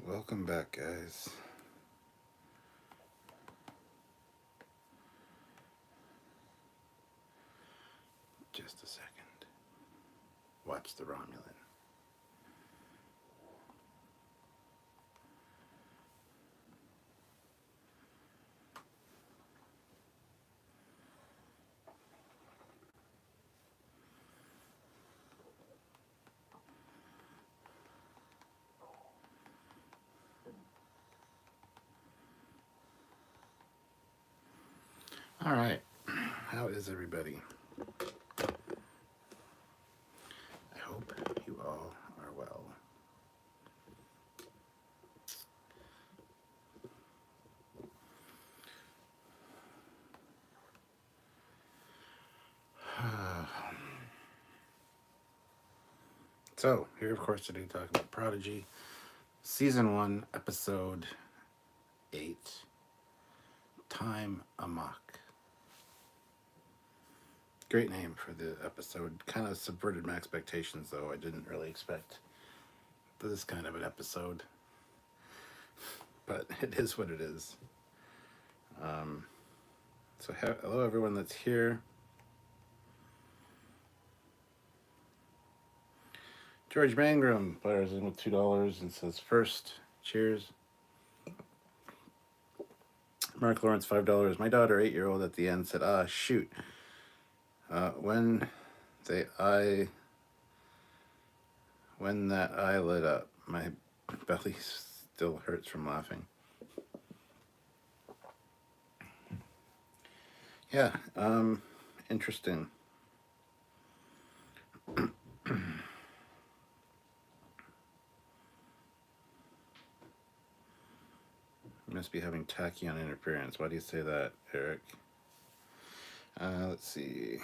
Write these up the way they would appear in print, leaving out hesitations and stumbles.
Welcome back, guys. Just a second. Watch the Romulan. All right. How is everybody? I hope you all are well. So, here, of course, today talking about Prodigy, Season 1, Episode 8, Time Amok. Great name for the episode. Kind of subverted my expectations, though. I didn't really expect this kind of an episode. But it is what it is. So hello everyone that's here. George Mangrum fires in with $2 and says first, cheers. Mark Lawrence, $5. My daughter, 8-year-old, at the end said, ah, shoot. When that eye lit up, my belly still hurts from laughing. Yeah, interesting. You must be having tachyon interference. Why do you say that, Eric? Let's see.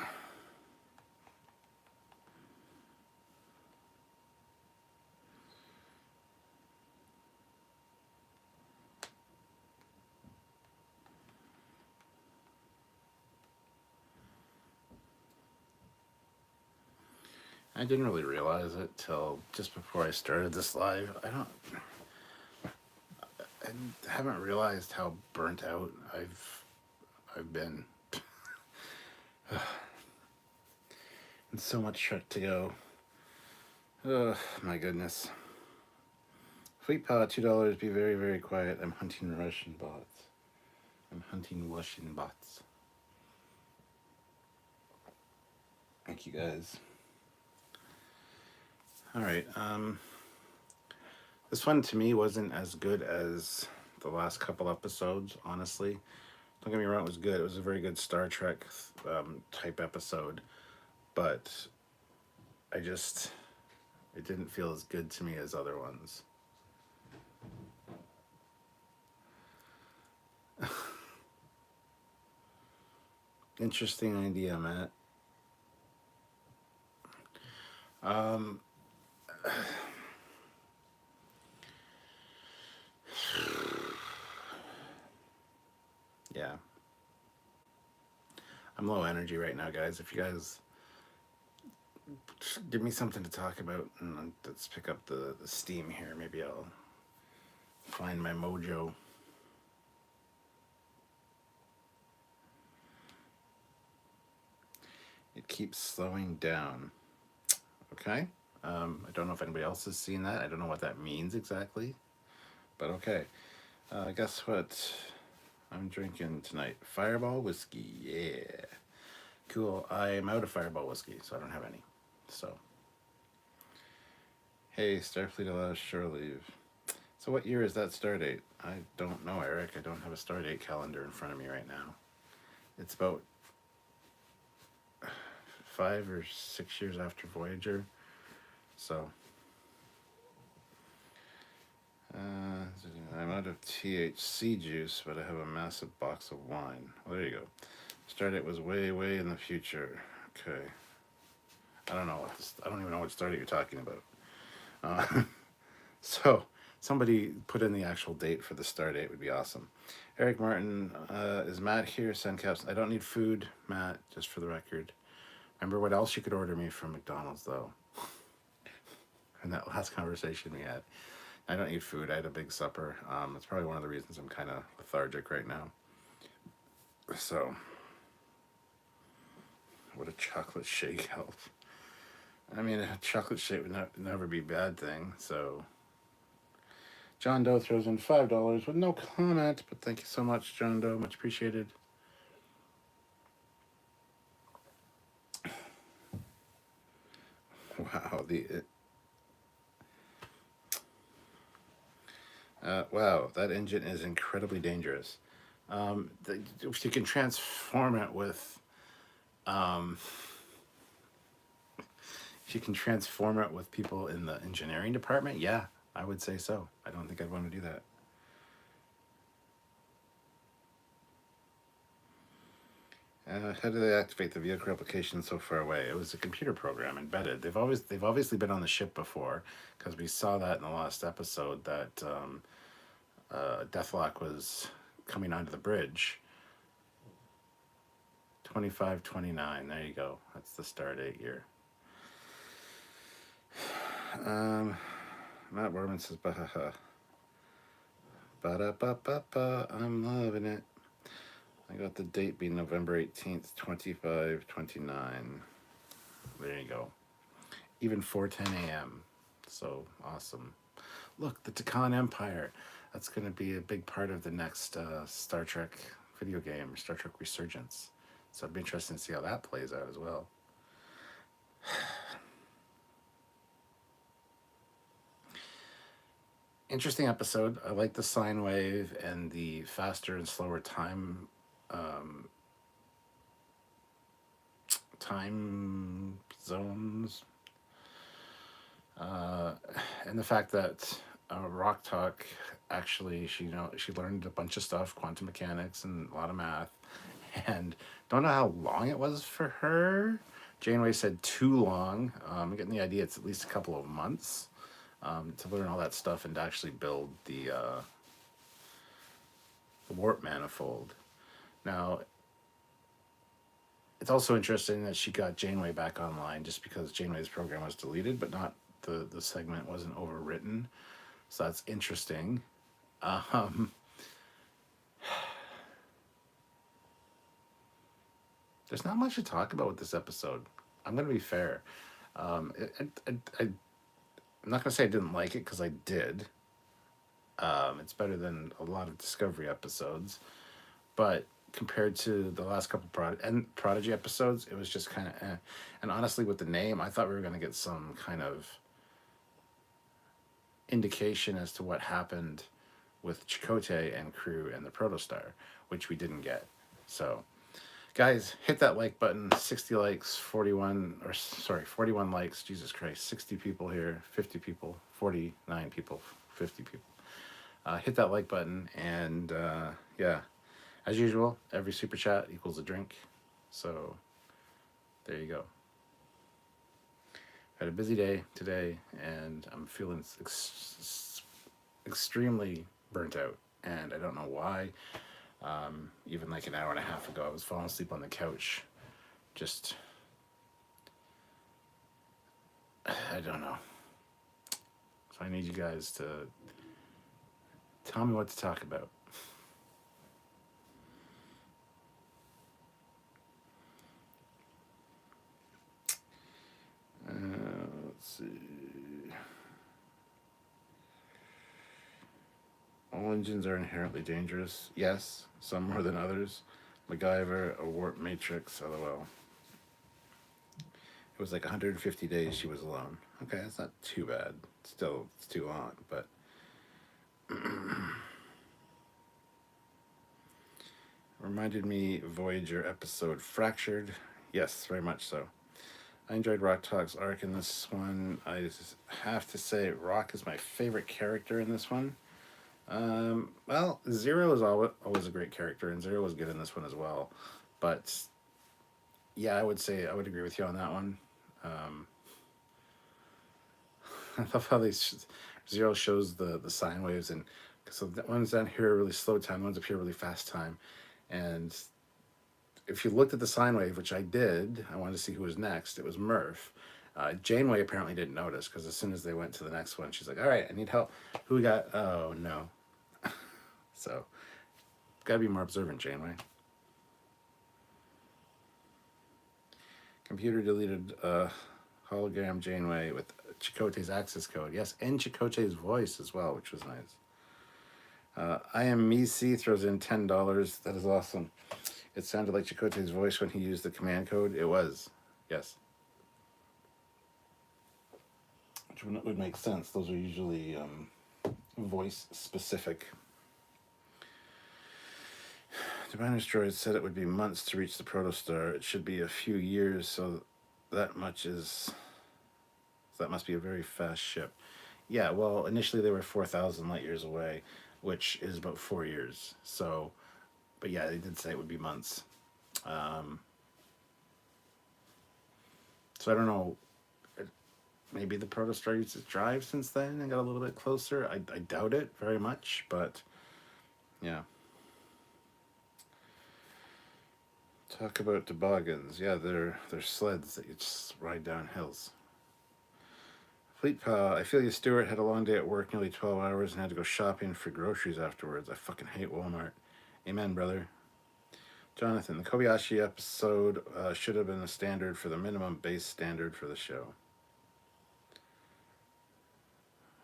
I didn't really realize it till just before I started this live. I haven't realized how burnt out I've been. And so much shut to go. Oh my goodness. Fleet Paw, $2. Be very, very quiet. I'm hunting Russian bots. Thank you guys. All right. This one to me wasn't as good as the last couple episodes, honestly. Don't get me wrong, it was good. It was a very good Star Trek type episode, but it didn't feel as good to me as other ones. Interesting idea, Matt. Yeah. I'm low energy right now, guys. If you guys give me something to talk about, and let's pick up the steam here. Maybe I'll find my mojo. It keeps slowing down. Okay. I don't know if anybody else has seen that. I don't know what that means exactly. But okay. Guess what I'm drinking tonight? Fireball whiskey. Yeah. Cool. I'm out of Fireball whiskey, so I don't have any. So. Hey, Starfleet allows shore leave. So what year is that star date? I don't know, Eric. I don't have a star date calendar in front of me right now. It's about 5 or 6 years after Voyager. So, I'm out of THC juice, but I have a massive box of wine. Well, there you go. Stardate was way, way in the future. Okay. I don't know I don't even know what Stardate you're talking about. So, somebody put in the actual date for the Stardate would be awesome. Eric Martin, is Matt here? Send caps. I don't need food, Matt, just for the record. Remember what else you could order me from McDonald's, though? In that last conversation we had. I don't eat food. I had a big supper. It's probably one of the reasons I'm kind of lethargic right now. So, would a chocolate shake help? I mean, a chocolate shake would never be a bad thing. So, John Doe throws in $5 with no comment, but thank you so much, John Doe. Much appreciated. Wow, wow, that engine is incredibly dangerous. If you can transform it with, if you can transform it with people in the engineering department, yeah, I would say so. I don't think I'd want to do that. How do they activate the vehicle application so far away? It was a computer program embedded. They've obviously been on the ship before, because we saw that in the last episode that Deathlock was coming onto the bridge. 2529. There you go. That's the start date year. Matt Borman says, "Bahaha, ba-da-ba-ba-ba. I'm loving it." I got the date being November 18th, 2529. There you go. Even 4:10 a.m. So awesome. Look, the Takan Empire. That's going to be a big part of the next Star Trek video game, Star Trek Resurgence. So it'd be interesting to see how that plays out as well. Interesting episode. I like the sine wave and the faster and slower time zones, and the fact that Rock Talk actually she learned a bunch of stuff, quantum mechanics and a lot of math, and don't know how long it was for her. Janeway said too long. I'm getting the idea it's at least a couple of months to learn all that stuff and to actually build the warp manifold. Now, it's also interesting that she got Janeway back online just because Janeway's program was deleted, but not the segment wasn't overwritten. So that's interesting. There's not much to talk about with this episode. I'm going to be fair. I'm not going to say I didn't like it because I did. It's better than a lot of Discovery episodes. But compared to the last couple Prodigy episodes, it was just kind of eh. And honestly, with the name, I thought we were going to get some kind of indication as to what happened with Chakotay and crew and the Protostar, which we didn't get. So, guys, hit that like button. 60 likes, 41 likes. Jesus Christ, 60 people here, 50 people, 49 people, 50 people. Hit that like button, and yeah, as usual, every super chat equals a drink. So there you go. Had a busy day today, and I'm feeling extremely burnt out, and I don't know why. Even like an hour and a half ago, I was falling asleep on the couch. Just, I don't know. So I need you guys to tell me what to talk about. Let's see. All engines are inherently dangerous. Yes, some more than others. MacGyver, a warp matrix, lol. It was like 150 days she was alone. Okay, that's not too bad. Still, it's too long, but... Reminded me Voyager episode Fractured. Yes, very much so. I enjoyed Rock Talk's arc in this one. I have to say, Rock is my favorite character in this one. Well, Zero is always a great character, and Zero was good in this one as well. But yeah, I would say I would agree with you on that one. Um, I love how Zero shows the sine waves, and so the ones down here are really slow time, the ones up here are really fast time. And if you looked at the sine wave, which I did, I wanted to see who was next. It was Murph. Janeway apparently didn't notice because as soon as they went to the next one, she's like, "All right, I need help. Who we got? Oh no!" So, gotta be more observant, Janeway. Computer deleted hologram Janeway with Chakotay's access code. Yes, and Chakotay's voice as well, which was nice. I am Misi throws in $10. That is awesome. It sounded like Chakotay's voice when he used the command code. It was, yes. Which would make sense. Those are usually voice specific. Divine Asteroid said it would be months to reach the protostar. It should be a few years, so that must be a very fast ship. Yeah, well, initially they were 4,000 light years away, which is about 4 years. So, but yeah, they did say it would be months. So I don't know. Maybe the protostar used its drive since then and got a little bit closer. I doubt it very much, but yeah. Talk about toboggans. Yeah, they're sleds that you just ride down hills. Fleet Pal, I feel you, Stuart, had a long day at work, nearly 12 hours, and had to go shopping for groceries afterwards. I fucking hate Walmart. Amen, brother. Jonathan, the Kobayashi episode should have been a standard for the minimum base standard for the show.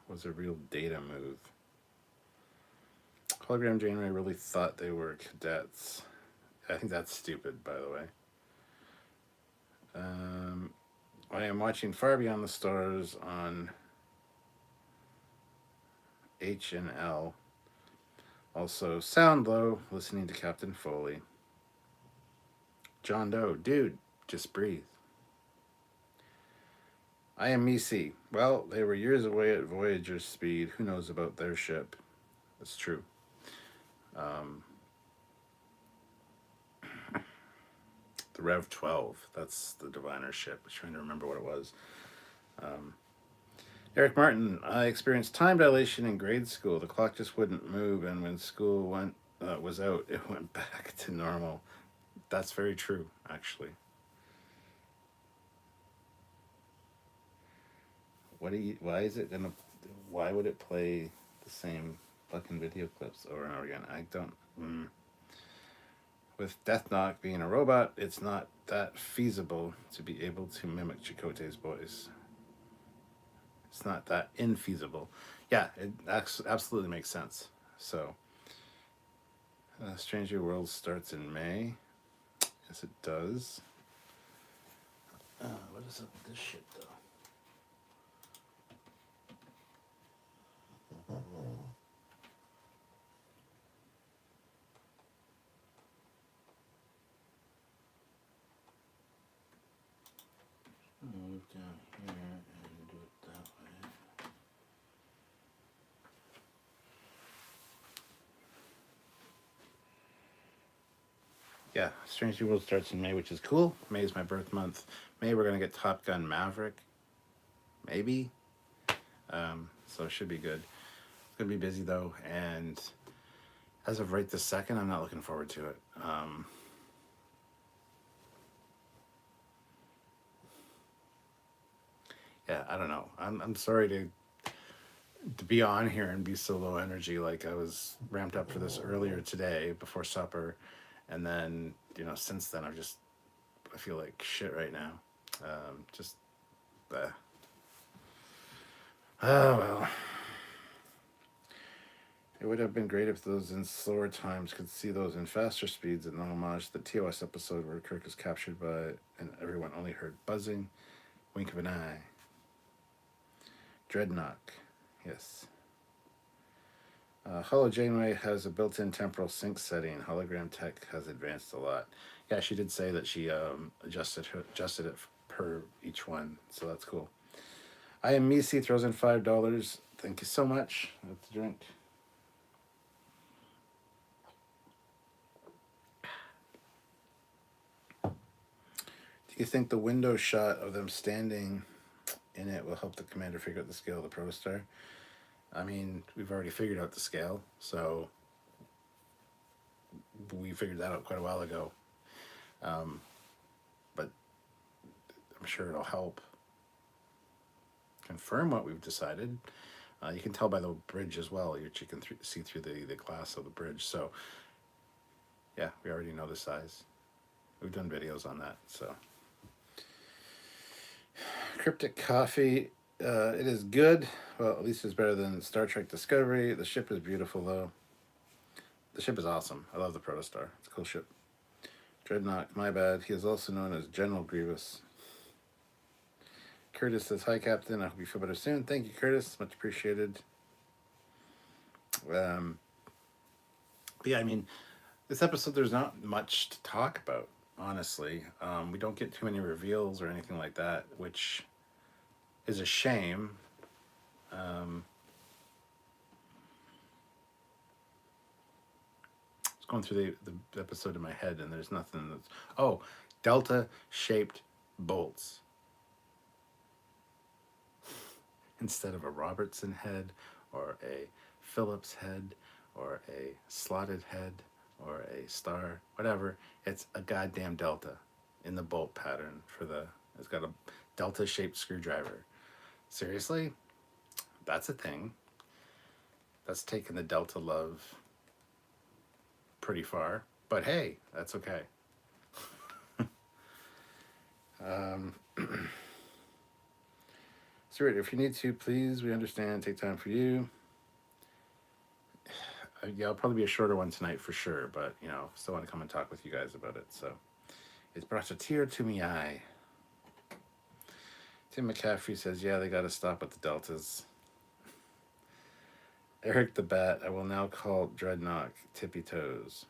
Was a real data move. Hologram Janeway really thought they were cadets. I think that's stupid, by the way. I am watching Far Beyond the Stars on H and L. Also, Sound Low, listening to Captain Foley. John Doe, dude, just breathe. I am Misi. Well, they were years away at Voyager's speed. Who knows about their ship? That's true. The Rev 12. That's the Diviner ship. I was trying to remember what it was. Eric Martin, I experienced time dilation in grade school. The clock just wouldn't move, and when school was out, it went back to normal. That's very true, actually. Why is it gonna? Why would it play the same fucking video clips over and over again? I don't. With Death Knock being a robot, it's not that feasible to be able to mimic Chakotay's voice. It's not that infeasible. Yeah, it absolutely makes sense. So, Stranger Worlds starts in May. Yes, it does. What is up with this shit, though? Move down here and do it that way. Yeah, Strange New World starts in May, which is cool. May is my birth month. May we're gonna get Top Gun Maverick, maybe. So it should be good. It's gonna be busy though, and as of right this second, I'm not looking forward to it. Yeah, I don't know. I'm sorry to be on here and be so low energy. Like I was ramped up for this earlier today before supper, and then since then I feel like shit right now. Just oh well. It would have been great if those in slower times could see those in faster speeds in the homage to the TOS episode where Kirk is captured by and everyone only heard buzzing. Wink of an eye. Dreadnought. Yes. Holo Janeway has a built-in temporal sync setting. Hologram tech has advanced a lot. Yeah, she did say that she adjusted it per each one, so that's cool. I am Misi throws in $5. Thank you so much. That's a drink. Do you think the window shot of them standing in it will help the commander figure out the scale of the protostar? I mean, we've already figured out the scale, so we figured that out quite a while ago. But I'm sure it'll help confirm what we've decided. You can tell by the bridge as well. You can see through the glass of the bridge. So, yeah, we already know the size. We've done videos on that. So, Cryptic Coffee. It is good. Well, at least it's better than Star Trek Discovery. The ship is beautiful, though. The ship is awesome. I love the Protostar. It's a cool ship. Dreadnought, my bad. He is also known as General Grievous. Curtis says, hi, Captain. I hope you feel better soon. Thank you, Curtis. Much appreciated. But yeah, I mean, this episode, there's not much to talk about, honestly. We don't get too many reveals or anything like that, which is a shame. I was going through the episode in my head, and there's nothing that's... Oh, delta-shaped bolts. Instead of a Robertson head, or a Phillips head, or a slotted head, or a star, whatever, it's a goddamn delta in the bolt pattern for the... It's got a delta-shaped screwdriver. Seriously? That's a thing. That's taken the delta love pretty far. But hey, that's okay. Stuart, if you need to, please, we understand. Take time for you. Yeah, it'll probably be a shorter one tonight for sure, but, you know, still want to come and talk with you guys about it. So, it's brought a tear to me eye. Tim McCaffrey says, yeah, they got to stop at the deltas. Eric the Bat, I will now call Dreadnought Tippy Toes.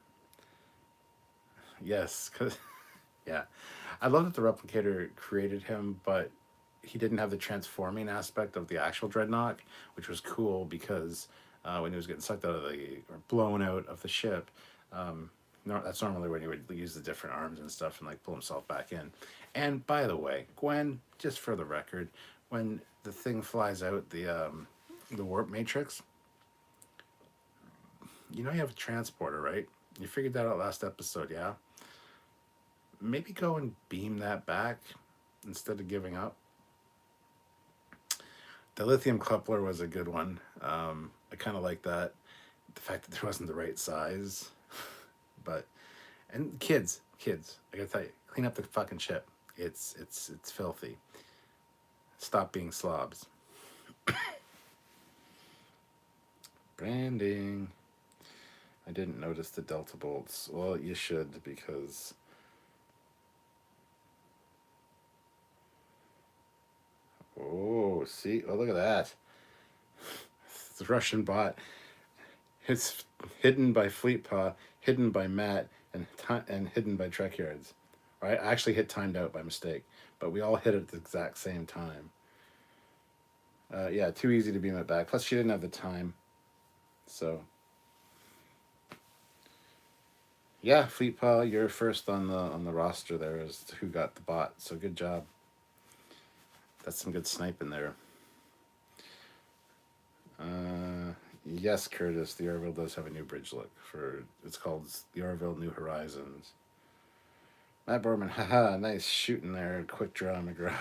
Yes, because, yeah. I love that the replicator created him, but he didn't have the transforming aspect of the actual Dreadnought, which was cool because when he was getting sucked out of or blown out of the ship, that's normally when he would use the different arms and stuff and like pull himself back in. And by the way, Gwen, just for the record, when the thing flies out the warp matrix, you know you have a transporter, right? You figured that out last episode, yeah? Maybe go and beam that back instead of giving up. The lithium coupler was a good one. I kind of like that. The fact that there wasn't the right size. But, and kids, I gotta tell you, clean up the fucking ship. It's filthy. Stop being slobs. Branding. I didn't notice the delta bolts. Well, you should, because oh, see, oh, look at that. It's a Russian bot. It's hidden by Fleetpaw, hidden by Matt, and hidden by Trekyards. Right? I actually hit timed out by mistake, but we all hit it at the exact same time. Yeah, too easy to beam it back. Plus, she didn't have the time. So, yeah, Fleetpaw, you're first on the roster there as to who got the bot. So good job. That's some good sniping there. Yes, Curtis, the Orville does have a new bridge look. It's called the Orville New Horizons. Matt Borman, haha, nice shooting there. Quick draw, McGraw.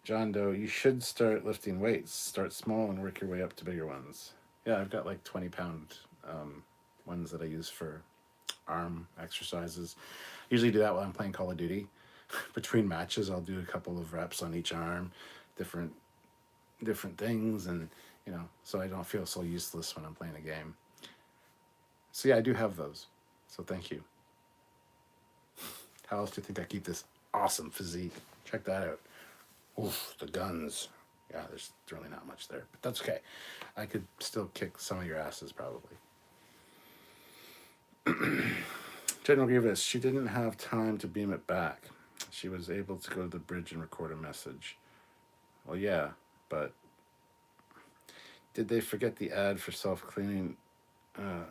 John Doe, you should start lifting weights. Start small and work your way up to bigger ones. Yeah, I've got like 20-pound ones that I use for arm exercises. Usually do that while I'm playing Call of Duty. Between matches, I'll do a couple of reps on each arm, different things, and you know, so I don't feel so useless when I'm playing a game. So yeah, I do have those. So thank you. How else do you think I keep this awesome physique? Check that out. Oof, the guns. Yeah, there's really not much there, but that's okay. I could still kick some of your asses, probably. General Grievous, she didn't have time to beam it back. She was able to go to the bridge and record a message. Well, yeah, but did they forget the ad for self-cleaning? Uh,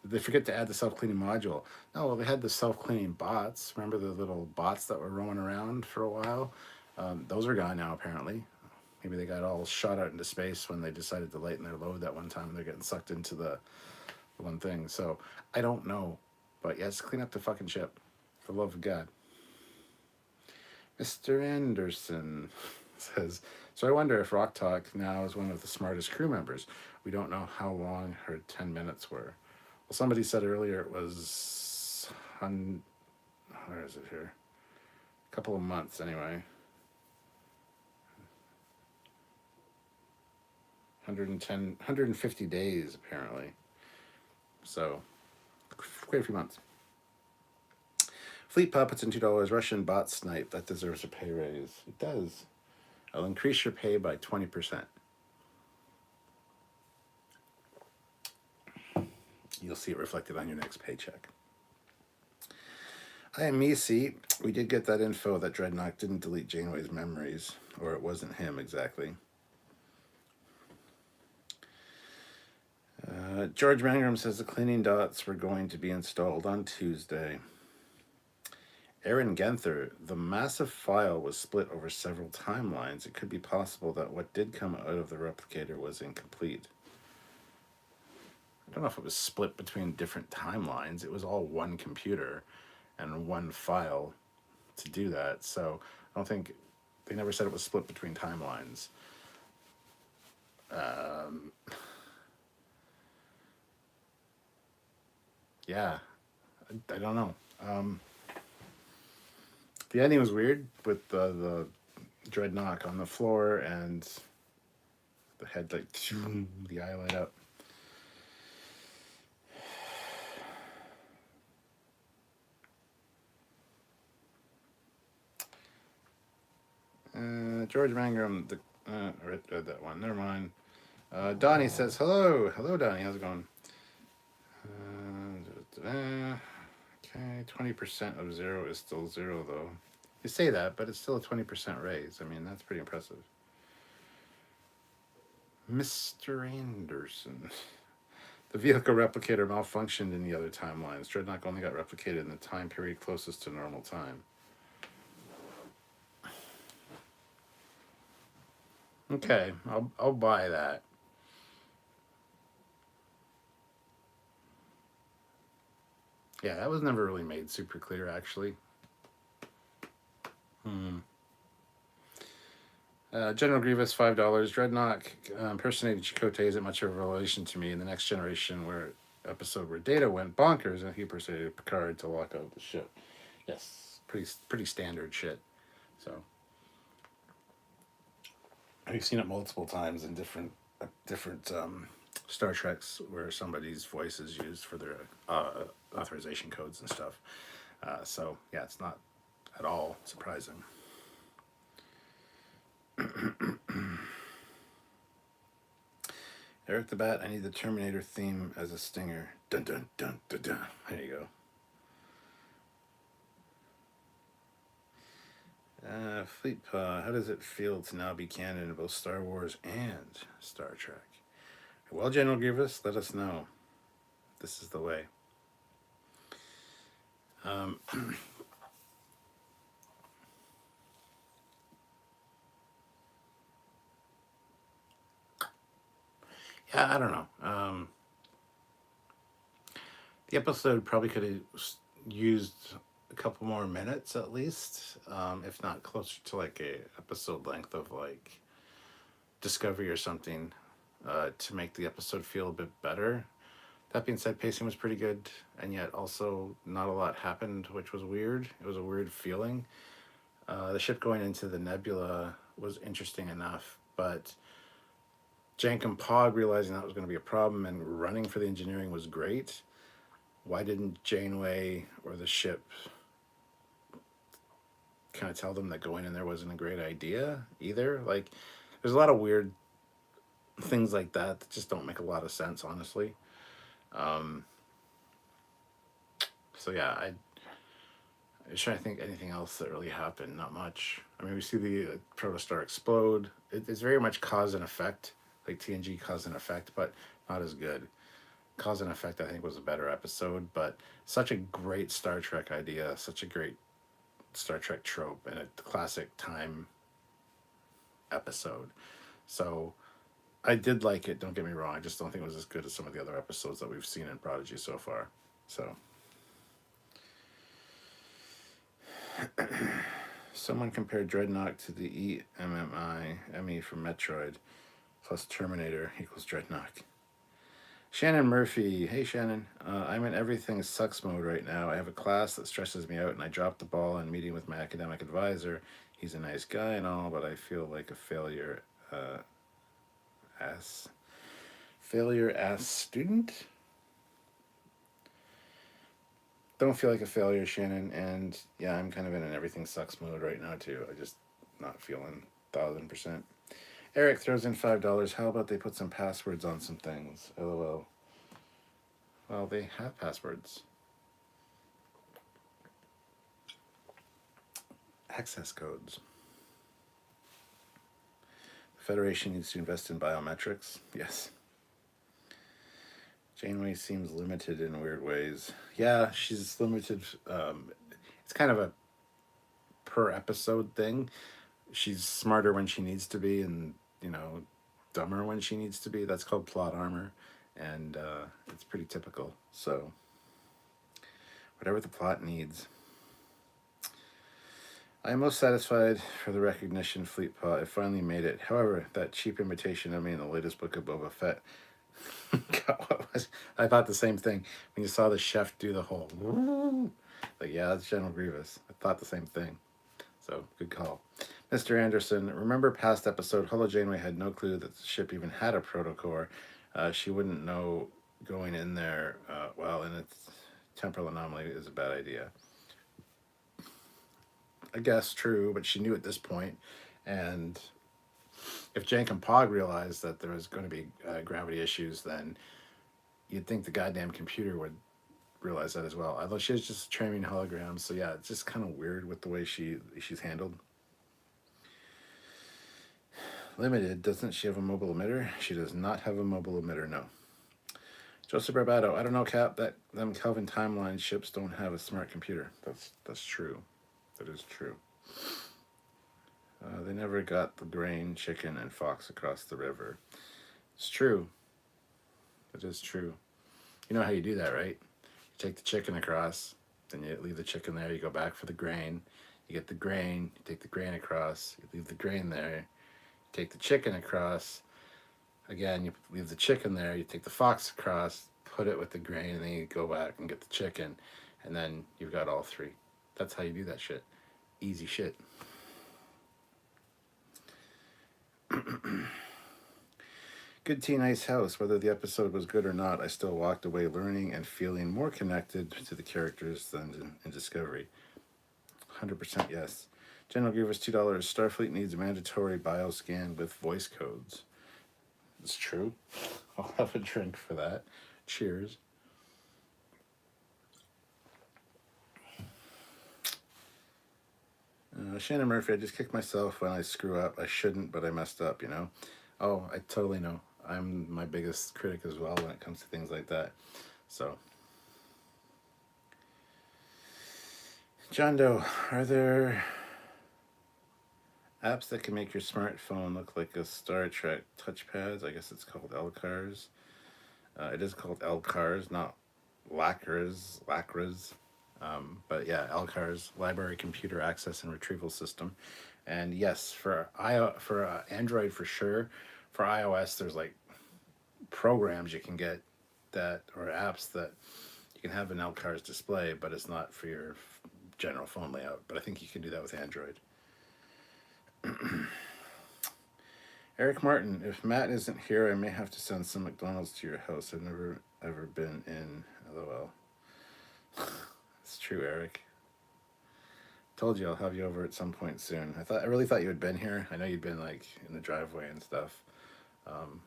did they forget to add the self-cleaning module? No, well, they had the self-cleaning bots. Remember the little bots that were roaming around for a while? Those are gone now, apparently. Maybe they got all shot out into space when they decided to lighten their load that one time and they're getting sucked into the one thing. So I don't know. But yes, clean up the fucking ship. For the love of God. Mr. Anderson says, so I wonder if Rock Talk now is one of the smartest crew members. We don't know how long her 10 minutes were. Well, somebody said earlier it was, where is it here? A couple of months anyway. 150 days apparently. So, quite a few months. Fleet Puppets and $2. Russian bot snipe. That deserves a pay raise. It does. I'll increase your pay by 20%. You'll see it reflected on your next paycheck. I am Misi. We did get that info that Dreadnought didn't delete Janeway's memories, or it wasn't him exactly. George Mangrum says the cleaning dots were going to be installed on Tuesday. Aaron Genther, the massive file was split over several timelines. It could be possible that what did come out of the replicator was incomplete. I don't know if it was split between different timelines. It was all one computer and one file to do that. So I don't think, they never said it was split between timelines. Yeah, I don't know. The ending was weird with the Dreadnought on the floor and the head like the eye light up. George Mangrum, I read that one. Never mind. Donnie says hello. Hello, Donnie. How's it going? Okay, 20% of 0 is still 0 though. You say that, but it's still a 20% raise. I mean, that's pretty impressive. Mr. Anderson. The vehicle replicator malfunctioned in the other timelines. Dreadnought only got replicated in the time period closest to normal time. Okay, I'll buy that. Yeah, that was never really made super clear, actually. General Grievous, $5. Dreadnought impersonating Chakotay isn't much of a relation to me. In the Next Generation, where episode where Data went bonkers and he impersonated Picard to lock out the ship. Yes, pretty standard shit. So I've seen it multiple times in different Star Treks where somebody's voice is used for their authorization codes and stuff. So yeah, it's not at all surprising. Eric the Bat, I need the Terminator theme as a stinger. Dun dun dun dun dun. There you go. Fleet how does it feel to now be canon in both Star Wars and Star Trek? Well, General Grievous, let us know. This is the way. Yeah, I don't know. The episode probably could have used a couple more minutes at least, if not closer to like a episode length of like Discovery or something, to make the episode feel a bit better. That being said, pacing was pretty good, and yet also not a lot happened, which was weird. It was a weird feeling. The ship going into the nebula was interesting enough, but Jank and Pog realizing that was going to be a problem and running for the engineering was great. Why didn't Janeway or the ship kind of tell them that going in there wasn't a great idea either? Like, there's a lot of weird things like that that just don't make a lot of sense, honestly. So yeah, I'm trying to think anything else that really happened. Not much. I mean, we see the protostar explode. It's very much cause and effect, like TNG cause and effect, but not as good. Cause and effect, I think, was a better episode, but such a great Star Trek idea, such a great Star Trek trope, and a classic time episode. So I did like it. Don't get me wrong. I just don't think it was as good as some of the other episodes that we've seen in Prodigy so far. So someone compared Dreadnought to the EMMI from Metroid plus Terminator equals Dreadnought. Shannon Murphy. Hey, Shannon. I'm in everything sucks mode right now. I have a class that stresses me out, and I dropped the ball in meeting with my academic advisor. He's a nice guy and all, but I feel like a ass failure ass student. Don't feel like a failure, Shannon. And yeah, I'm kind of in an everything sucks mode right now too. I just not feeling 1,000%. Eric throws in $5. How about they put some passwords on some things? LOL. Well, they have passwords. Access codes. The Federation needs to invest in biometrics. Yes. Janeway seems limited in weird ways. Yeah, she's limited. It's kind of a per episode thing. She's smarter when she needs to be, and dumber when she needs to be. That's called plot armor, and it's pretty typical. So, whatever the plot needs. I am most satisfied for the recognition fleet pod. I finally made it. However, that cheap imitation of me in the latest book of Boba Fett. God, I thought the same thing when you saw the chef do the whole. Like, yeah, that's General Grievous. I thought the same thing. So, good call. Mr. Anderson, remember past episode, Holo Janeway had no clue that the ship even had a protocore. She wouldn't know going in there, and its temporal anomaly is a bad idea. I guess true, but she knew at this point. And if Jank and Pog realized that there was going to be gravity issues, then you'd think the goddamn computer would realize that as well. Although she was just training holograms, so yeah, it's just kind of weird with the way she's handled. Limited, doesn't she have a mobile emitter? She does not have a mobile emitter, no. Joseph Barbato, I don't know, Cap, that them Kelvin timeline ships don't have a smart computer. That's true. That is true. They never got the grain, chicken, and fox across the river. It's true. It is true. You know how you do that, right? You take the chicken across, then you leave the chicken there, you go back for the grain, you get the grain, you take the grain across, you leave the grain there, you take the chicken across, again, you leave the chicken there, you take the fox across, put it with the grain, and then you go back and get the chicken, and then you've got all three. That's how you do that shit. Easy shit. Good tea, nice house. Whether the episode was good or not, I still walked away learning and feeling more connected to the characters than in Discovery. 100% yes. General Grievous, $2. Starfleet needs a mandatory bioscan with voice codes. It's true. I'll have a drink for that. Cheers. Shannon Murphy, I just kick myself when I screw up. I shouldn't, but I messed up, Oh, I totally know. I'm my biggest critic as well when it comes to things like that. So, John Doe, are there apps that can make your smartphone look like a Star Trek touchpads? I guess it's called LCARS. It is called LCARS, not LACRAs. But yeah, LCARS, Library Computer Access and Retrieval System. And yes, for Android for sure. For iOS, there's like programs you can get that, or apps that you can have an LCARS display, but it's not for your general phone layout. But I think you can do that with Android. Eric Martin, if Matt isn't here, I may have to send some McDonald's to your house. I've never ever been in. LOL. It's true, Eric. Told you I'll have you over at some point soon. I really thought you had been here. I know you'd been like in the driveway and stuff.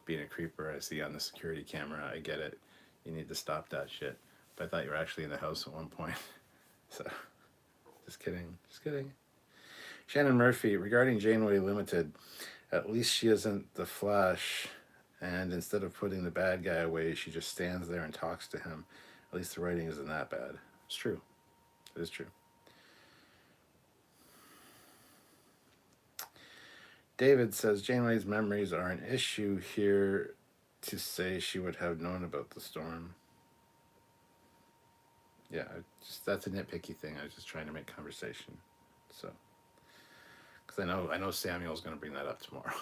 Being a creeper, I see on the security camera. I get it. You need to stop that shit. But I thought you were actually in the house at one point. So Just kidding. Just kidding. Shannon Murphy, regarding Janeway Limited, at least she isn't the Flash, and instead of putting the bad guy away, she just stands there and talks to him. At least the writing isn't that bad. It's true. It is true. David says Janeway's memories are an issue here to say she would have known about the storm. Yeah, that's a nitpicky thing. I was just trying to make conversation. So, because I know Samuel's going to bring that up tomorrow.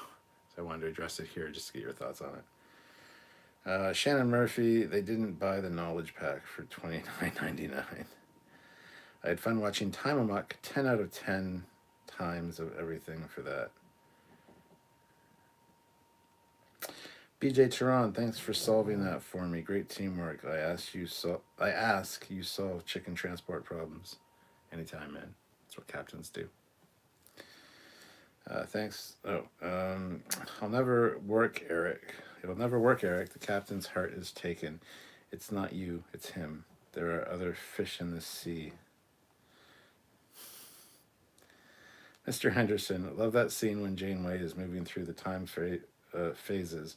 So I wanted to address it here just to get your thoughts on it. Shannon Murphy, they didn't buy the knowledge pack for $29.99. I had fun watching Time Amok, 10 out of 10 times of everything for that. BJ Tehran, thanks for solving that for me. Great teamwork. I ask you solve chicken transport problems anytime, man. That's what captains do. Thanks. I'll never work, Eric. It'll never work, Eric. The captain's heart is taken. It's not you, it's him. There are other fish in the sea. Mr. Henderson, love that scene when Janeway is moving through the time phases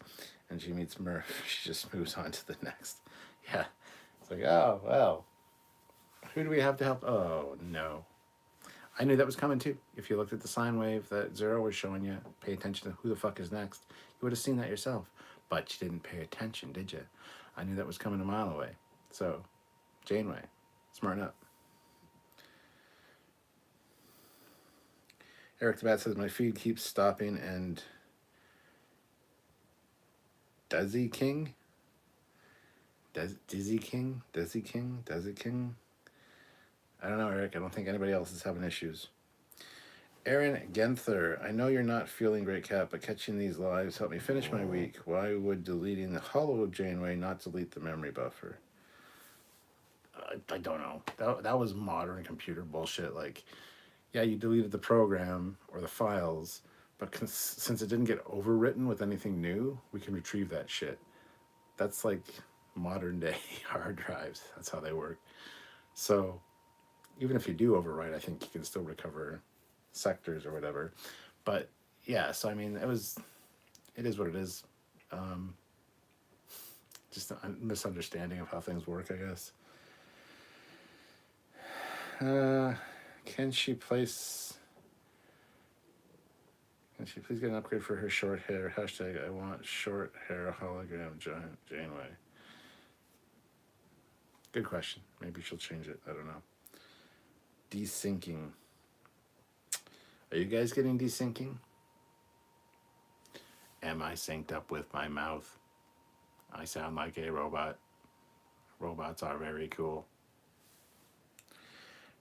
and she meets Murph. She just moves on to the next. Yeah. It's like, oh, well, who do we have to help? Oh, no. I knew that was coming too. If you looked at the sine wave that Zero was showing you, pay attention to who the fuck is next. You would have seen that yourself. But you didn't pay attention, did you? I knew that was coming a mile away. So, Janeway, smarten up. Eric the Bat says, my feed keeps stopping and Desi King? Dizzy King? Desi King? Desi King? I don't know, Eric. I don't think anybody else is having issues. Aaron Genther, I know you're not feeling great, Cat, but catching these lives helped me finish my week. Why would deleting the Hollow of Janeway not delete the memory buffer? I don't know. That was modern computer bullshit. Like, yeah, you deleted the program or the files, but since it didn't get overwritten with anything new, we can retrieve that shit. That's like modern day hard drives. That's how they work. So even if you do overwrite, I think you can still recover sectors or whatever. But yeah, so I mean, it is what it is. Just a misunderstanding of how things work, I guess. Can she please get an upgrade for her short hair? Hashtag I want short hair hologram Janeway. Good question. Maybe she'll change it. I don't know. Desyncing. Are you guys getting desyncing? Am I synced up with my mouth? I sound like a robot. Robots are very cool.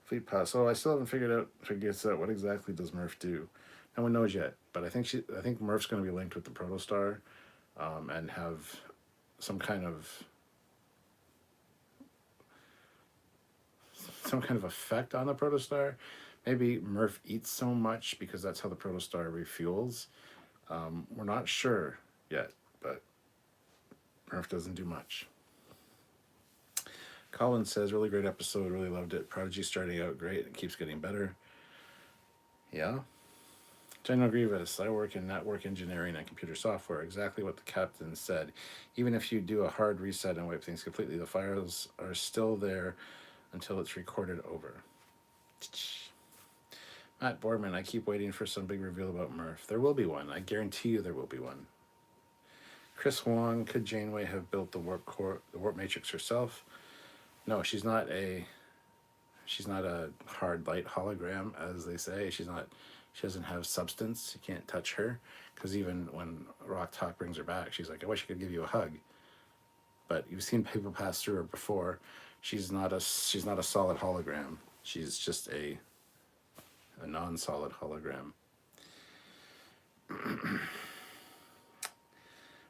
Fleet Pass. So I still haven't figured out what exactly does Murph do. No one knows yet, but I think Murph's going to be linked with the Protostar, and have some kind of effect on the Protostar. Maybe Murph eats so much because that's how the Protostar refuels. We're not sure yet, but Murph doesn't do much. Colin says, really great episode, really loved it. Prodigy starting out great, it keeps getting better. Yeah. General Grievous, I work in network engineering and computer software. Exactly what the captain said. Even if you do a hard reset and wipe things completely, the files are still there until it's recorded over. Matt Boardman, I keep waiting for some big reveal about Murph. There will be one. I guarantee you there will be one. Chris Wong, could Janeway have built the warp matrix herself? No, she's not a hard light hologram, as they say. She doesn't have substance. You can't touch her, because even when Rock Talk brings her back, she's like, I wish I could give you a hug. But you've seen people pass through her before. She's not a solid hologram. She's just a non-solid hologram.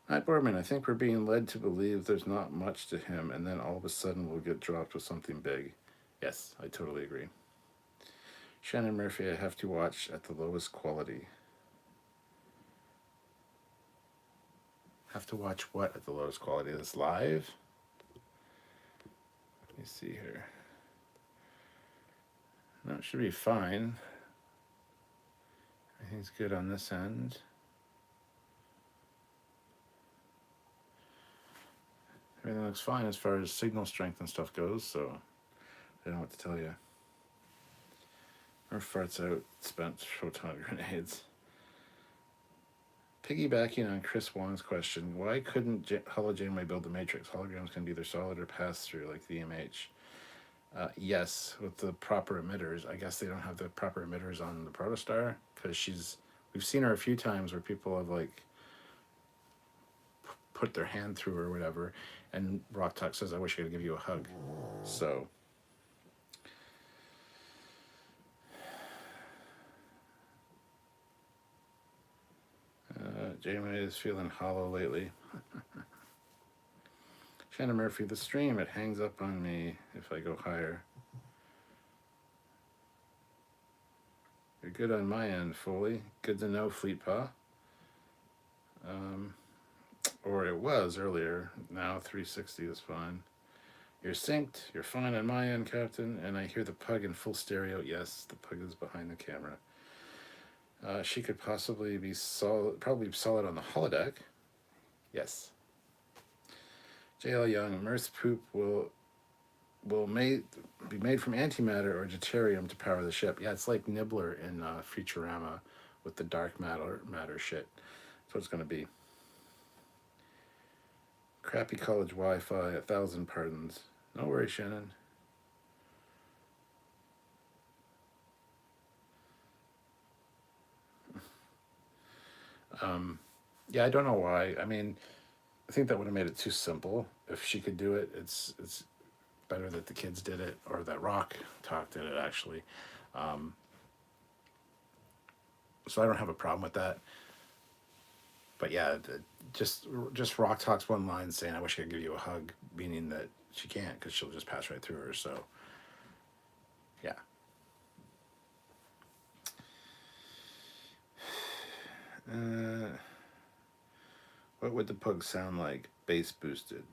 Matt Borman, I think we're being led to believe there's not much to him, and then all of a sudden we'll get dropped with something big. Yes, I totally agree. Shannon Murphy, I have to watch at the lowest quality. Have to watch what at the lowest quality? This live? Let me see here. No, it should be fine. Everything's good on this end. Everything looks fine as far as signal strength and stuff goes, so I don't know what to tell you. Or farts out spent photon grenades. Piggybacking on Chris Wong's question, why couldn't Holojaneway build the Matrix? Holograms can be either solid or pass through like the EMH. Yes, with the proper emitters. I guess they don't have the proper emitters on the Protostar because we've seen her a few times where people have like put their hand through her or whatever, and Rock Talk says, "I wish I could give you a hug." So. Jamie is feeling hollow lately. Shannon Murphy, the stream, it hangs up on me if I go higher. You're good on my end, Foley. Good to know, Fleetpaw. Or it was earlier. Now 360 is fine. You're synced. You're fine on my end, Captain. And I hear the pug in full stereo. Yes, the pug is behind the camera. She could possibly be solid, probably solid on the holodeck. Yes. JL Young, Mirth Poop will be made from antimatter or deuterium to power the ship. Yeah, it's like Nibbler in Futurama with the dark matter shit. That's what it's going to be. Crappy college Wi-Fi, 1,000 pardons. No worries, Shannon. Yeah, I don't know why. I mean, I think that would have made it too simple. If she could do it, it's better that the kids did it, or that Rock Talk did it, actually. So I don't have a problem with that. But yeah, just Rock Talk's one line saying, "I wish I could give you a hug," meaning that she can't because she'll just pass right through her. So, yeah. What would the pug sound like, bass boosted?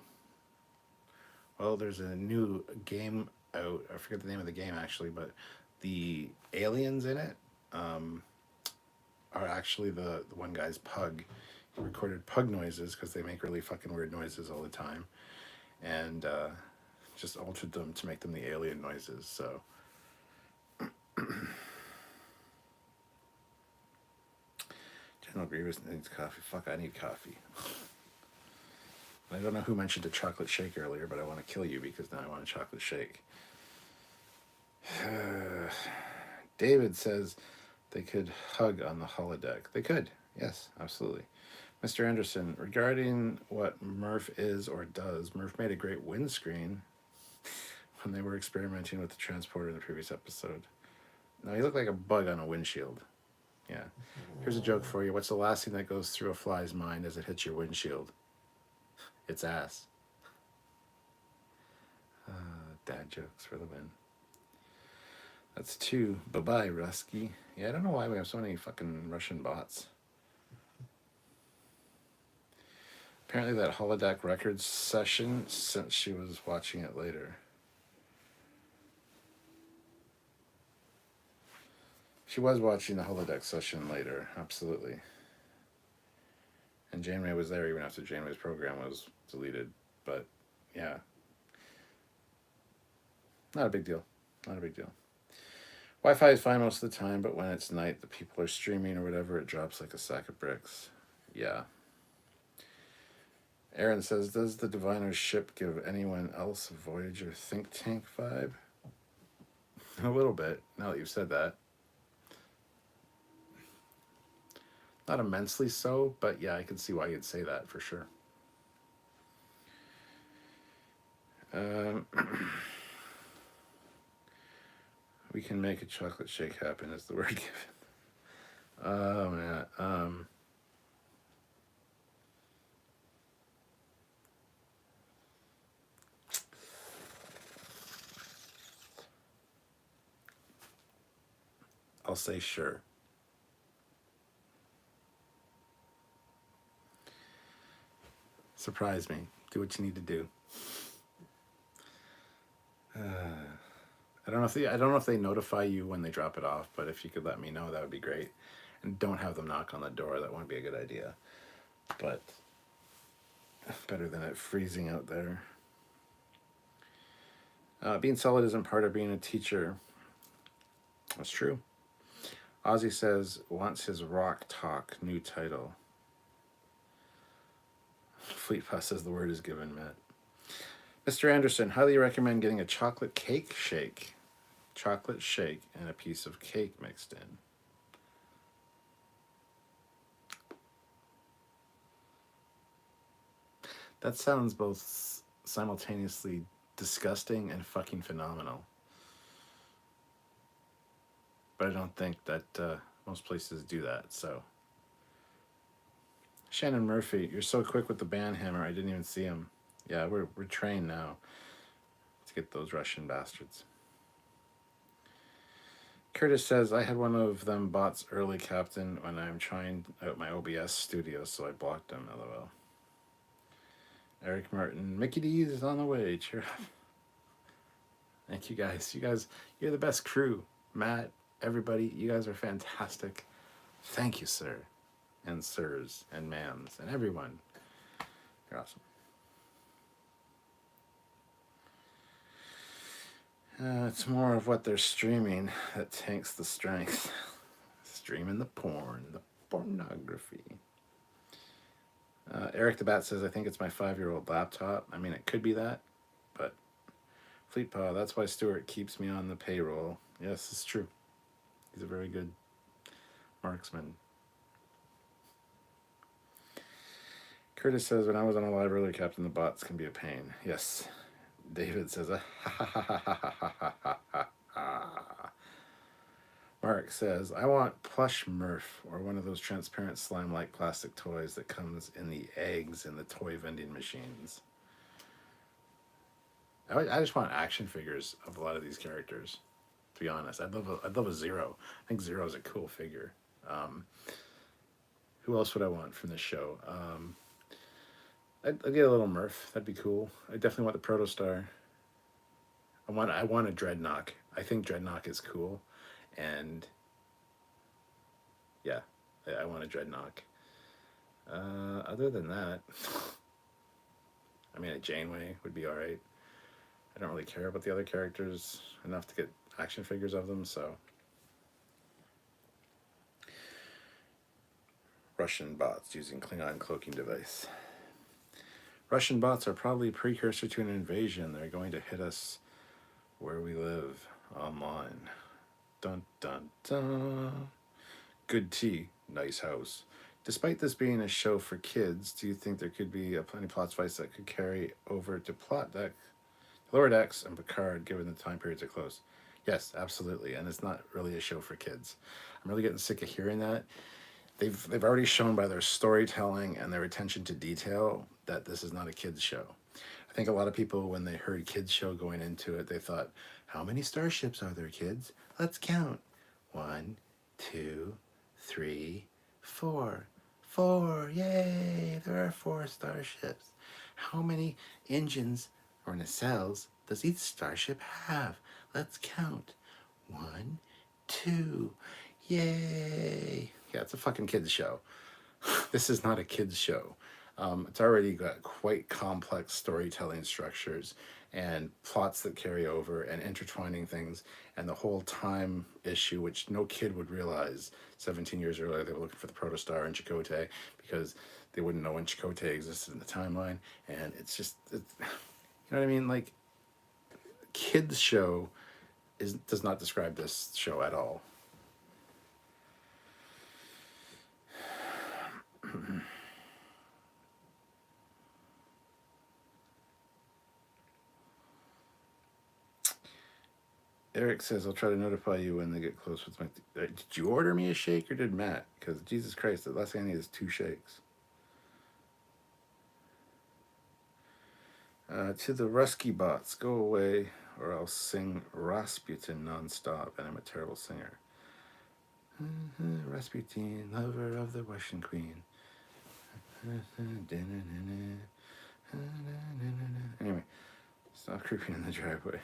Well, there's a new game out. I forget the name of the game actually, but the aliens in it are actually the one guy's pug. He recorded pug noises because they make really fucking weird noises all the time, and just altered them to make them the alien noises. So. General Grievous needs coffee. Fuck, I need coffee. I don't know who mentioned a chocolate shake earlier, but I want to kill you because now I want a chocolate shake. David says they could hug on the holodeck. They could. Yes, absolutely. Mr. Anderson, regarding what Murph is or does, Murph made a great windscreen when they were experimenting with the transporter in the previous episode. No, he looked like a bug on a windshield. Yeah. Here's a joke for you. What's the last thing that goes through a fly's mind as it hits your windshield? It's ass. Dad jokes for the win. That's 2. Bye-bye, Rusky. Yeah, I don't know why we have so many fucking Russian bots. Apparently that holodeck records session since she was watching it later. She was watching the holodeck session later, absolutely. And Janeway was there even after Janeway's program was deleted. But, yeah. Not a big deal. Not a big deal. Wi-Fi is fine most of the time, but when it's night, the people are streaming or whatever, it drops like a sack of bricks. Yeah. Aaron says, does the Diviner's ship give anyone else a Voyager think tank vibe? A little bit, now that you've said that. Not immensely so, but yeah, I can see why you'd say that for sure. We can make a chocolate shake happen is the word given. Oh, man. I'll say sure. Surprise me. Do what you need to do. I don't know if they notify you when they drop it off, but if you could let me know, that would be great. And don't have them knock on the door. That wouldn't be a good idea. But better than it freezing out there. Being solid isn't part of being a teacher. That's true. Ozzy says wants his Rock Talk new title. Fleet Pass says the word is given, Matt. Mr. Anderson, highly recommend getting a chocolate cake shake. Chocolate shake and a piece of cake mixed in. That sounds both simultaneously disgusting and fucking phenomenal. But I don't think that most places do that, so. Shannon Murphy, you're so quick with the band hammer, I didn't even see him. Yeah, we're trained now to get those Russian bastards. Curtis says, I had one of them bots early, Captain, when I'm trying out my OBS studio, so I blocked them, lol. Eric Martin, Mickey D's is on the way, cheer up. Thank you guys. You're the best crew. Matt, everybody, you guys are fantastic. Thank you, sir, and sirs, and ma'ams, and everyone. You're awesome. It's more of what they're streaming that tanks the strength. Streaming the porn, the pornography. Eric the Bat says, I think it's my 5-year-old laptop. I mean, it could be that, but Fleetpaw, that's why Stuart keeps me on the payroll. Yes, it's true. He's a very good marksman. Curtis says, when I was on a live earlier, Captain, the bots can be a pain. Yes. David says, Mark says, I want plush Murph or one of those transparent slime-like plastic toys that comes in the eggs in the toy vending machines. I just want action figures of a lot of these characters, to be honest. I'd love a Zero. I think Zero is a cool figure. Who else would I want from this show? I'd get a little Murph. That'd be cool. I definitely want the Protostar. I want a Dreadnought. I think Dreadnought is cool, and yeah, I want a Dreadnought. Other than that, I mean, a Janeway would be all right. I don't really care about the other characters enough to get action figures of them, so. Russian bots using Klingon cloaking device. Russian bots are probably a precursor to an invasion. They're going to hit us where we live online. Dun dun dun. Good tea, nice house. Despite this being a show for kids, do you think there could be a plenty plot device that could carry over to Lower Decks and Picard, given the time periods are close? Yes, absolutely, and it's not really a show for kids. I'm really getting sick of hearing that. They've already shown by their storytelling and their attention to detail that this is not a kids show. I think a lot of people, when they heard kids show going into it, they thought, how many starships are there, kids? Let's count. 1, 2, 3, 4. 4, yay, there are 4 starships. How many engines or nacelles does each starship have? Let's count. 1, 2, yay. Yeah, it's a fucking kids show. This is not a kids show. It's already got quite complex storytelling structures and plots that carry over and intertwining things, and the whole time issue, which no kid would realize 17 years earlier they were looking for the Protostar and Chakotay because they wouldn't know when Chakotay existed in the timeline. And it's just, you know what I mean? Like, kids show does not describe this show at all. Eric says, I'll try to notify you when they get close with my... Did you order me a shake or did Matt? Because Jesus Christ, the last thing I need is 2 shakes. To the Rusky bots, go away or I'll sing Rasputin nonstop, and I'm a terrible singer. Rasputin, lover of the Russian queen. Anyway, stop creeping in the driveway.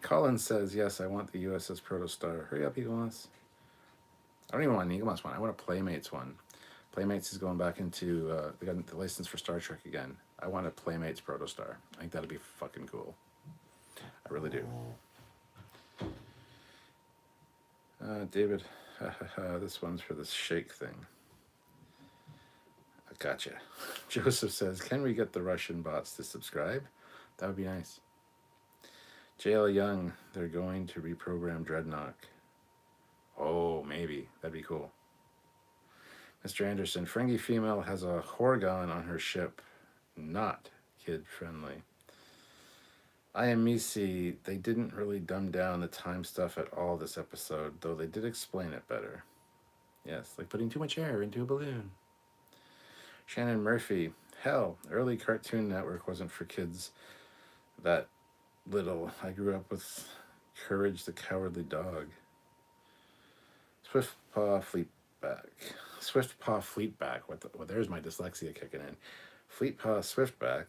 Colin says, yes, I want the USS Protostar. Hurry up, Eaglemoss. I don't even want an Eaglemoss one. I want a Playmates one. Playmates is going back into, they got the license for Star Trek again. I want a Playmates Protostar. I think that'd be fucking cool. I really do. David, this one's for the shake thing. I gotcha. Joseph says, can we get the Russian bots to subscribe? That would be nice. JL Young, they're going to reprogram Dreadnought. Oh, maybe. That'd be cool. Mr. Anderson, Ferengi female has a Horgon on her ship. Not kid-friendly. I am Misi. They didn't really dumb down the time stuff at all this episode, though they did explain it better. Yes, like putting too much air into a balloon. Shannon Murphy, hell, early Cartoon Network wasn't for kids that little. I grew up with Courage the Cowardly Dog. Swiftpaw Fleetback. Well, there's my dyslexia kicking in. Fleetpaw Swiftback.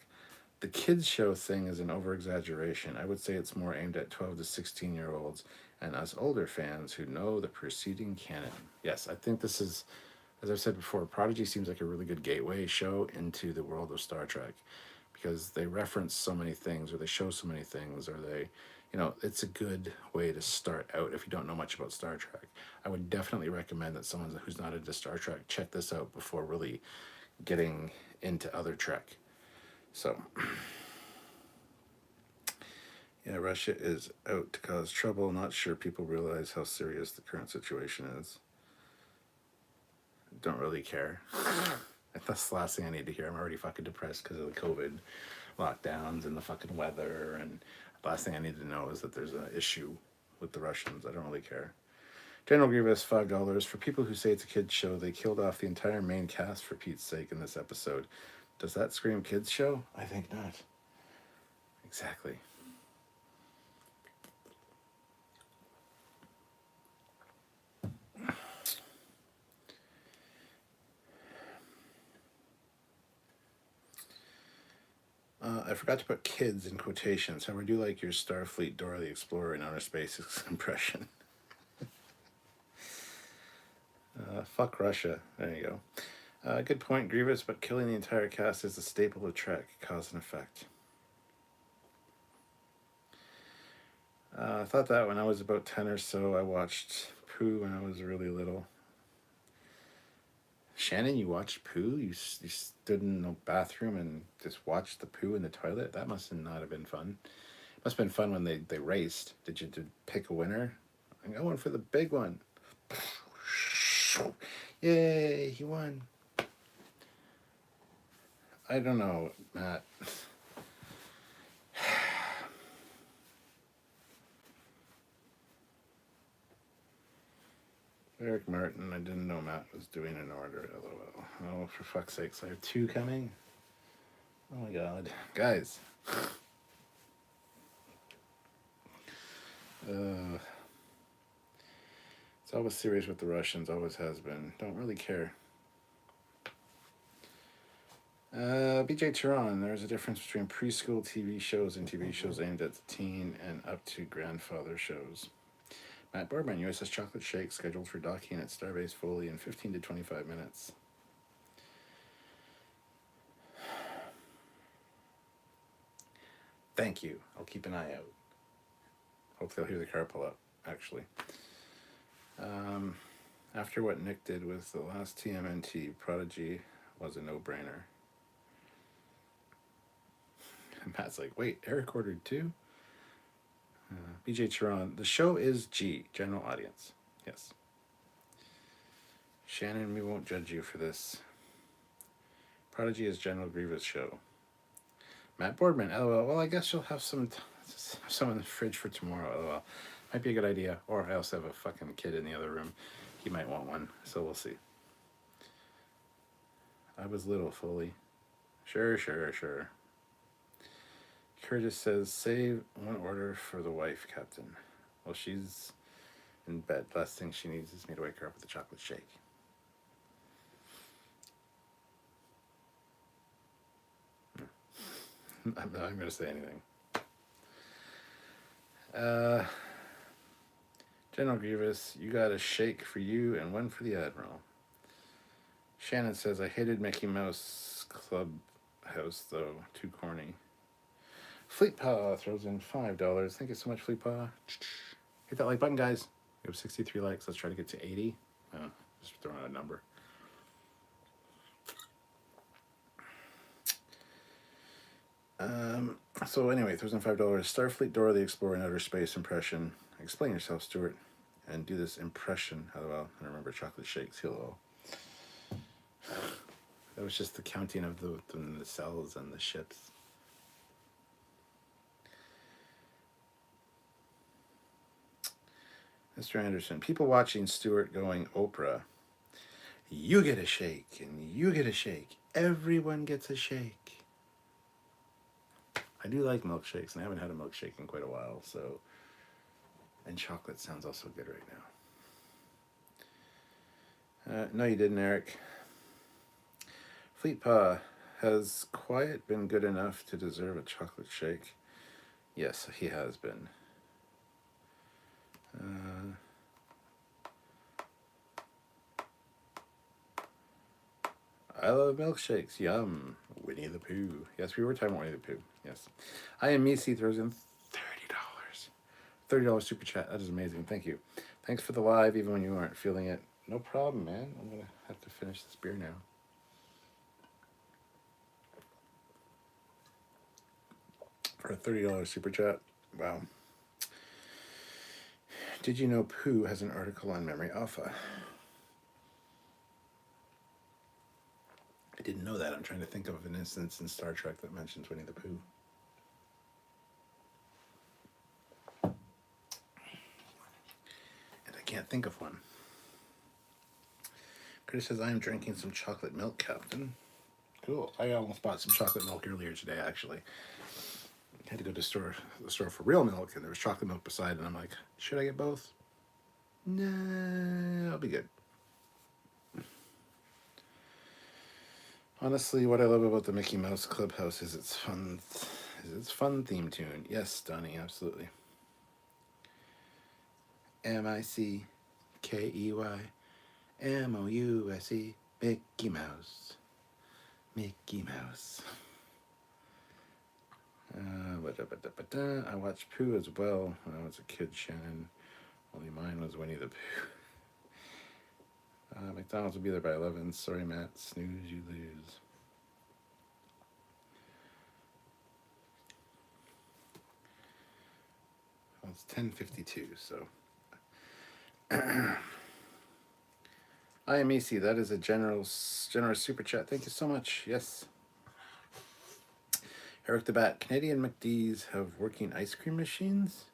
The kids show thing is an over-exaggeration. I would say it's more aimed at 12 to 16-year-olds and us older fans who know the preceding canon. Yes, I think this is, as I've said before, Prodigy seems like a really good gateway show into the world of Star Trek because they reference so many things or they show so many things or they, it's a good way to start out if you don't know much about Star Trek. I would definitely recommend that someone who's not into Star Trek check this out before really getting into other Trek. So, yeah, Russia is out to cause trouble. Not sure people realize how serious the current situation is. Don't really care. That's the last thing I need to hear. I'm already fucking depressed because of the COVID lockdowns and the fucking weather. And the last thing I need to know is that there's an issue with the Russians. I don't really care. General Grievous, $5. For people who say it's a kid's show, they killed off the entire main cast for Pete's sake in this episode. Does that scream kids show? I think not. Exactly. I forgot to put kids in quotations. However, I do like your Starfleet Dora the Explorer in outer space impression. Fuck Russia. There you go. Good point, Grievous, but killing the entire cast is a staple of Trek. Cause and effect. I thought that when I was about 10 or so, I watched Pooh when I was really little. Shannon, you watched Pooh? You stood in the bathroom and just watched the Pooh in the toilet? That must not have been fun. It must have been fun when they raced. Did you pick a winner? I'm going for the big one. Yay, he won. I don't know, Matt. Eric Martin, I didn't know Matt was doing an order, LOL. Oh, for fuck's sakes, I have 2 coming? Oh my god. Guys. It's always serious with the Russians, always has been. Don't really care. BJ Tehran, there's a difference between preschool TV shows and TV shows aimed at the teen and up to grandfather shows. Matt Boardman, USS Chocolate Shake, scheduled for docking at Starbase Foley in 15 to 25 minutes. Thank you. I'll keep an eye out. Hopefully I'll hear the car pull up, actually. After what Nick did with the last TMNT, Prodigy was a no-brainer. And Matt's like, wait, Eric ordered 2? BJ Tehran, the show is G, general audience. Yes. Shannon, we won't judge you for this. Prodigy is General Grievous show. Matt Boardman, LOL. Well, I guess you'll have some in the fridge for tomorrow, LOL. Might be a good idea. Or I also have a fucking kid in the other room. He might want one, so we'll see. I was little, Foley. Sure. Curtis says, save one order for the wife, Captain. Well, she's in bed. Last thing she needs is me to wake her up with a chocolate shake. I'm not going to say anything. Uh, General Grievous, you got a shake for you and one for the Admiral. Shannon says, I hated Mickey Mouse Clubhouse, though. Too corny. Fleetpaw throws in $5. Thank you so much, Fleetpaw. Hit that like button, guys. We have 63 likes. Let's try to get to 80. Just throwing out a number. So anyway, throws in $5. Starfleet Dora the Explorer in Outer Space impression. Explain yourself, Stuart, and do this impression. LOL. And remember chocolate shakes. Hello. That was just the counting of the cells and the ships. Mr. Anderson, people watching Stuart going Oprah. You get a shake, and you get a shake. Everyone gets a shake. I do like milkshakes, and I haven't had a milkshake in quite a while, so... And chocolate sounds also good right now. No, you didn't, Eric. Fleetpaw, has Quiet been good enough to deserve a chocolate shake? Yes, he has been. I love milkshakes. Yum. Winnie the Pooh. Yes, we were talking about Winnie the Pooh. Yes. I am Missy throws in $30. $30 super chat. That is amazing. Thank you. Thanks for the live, even when you aren't feeling it. No problem, man. I'm going to have to finish this beer now. For a $30 super chat. Wow. Did you know Pooh has an article on Memory Alpha? I didn't know that. I'm trying to think of an instance in Star Trek that mentions Winnie the Pooh. And I can't think of one. Chris says, I am drinking some chocolate milk, Captain. Cool. I almost bought some chocolate milk earlier today, actually. I had to go to the store for real milk, and there was chocolate milk beside it, and I'm like, should I get both? Nah, I'll be good. Honestly, what I love about the Mickey Mouse Clubhouse is its fun theme tune. Yes, Donnie, absolutely. MICKEY MOUSE, Mickey Mouse. Mickey Mouse. I watched Pooh as well when I was a kid, Shannon. Only mine was Winnie the Pooh. McDonald's will be there by 11. Sorry, Matt. Snooze, you lose. Well, it's 10:52, so. I am AC. That is a generous super chat. Thank you so much. Yes. Eric the Bat. Canadian McD's have working ice cream machines?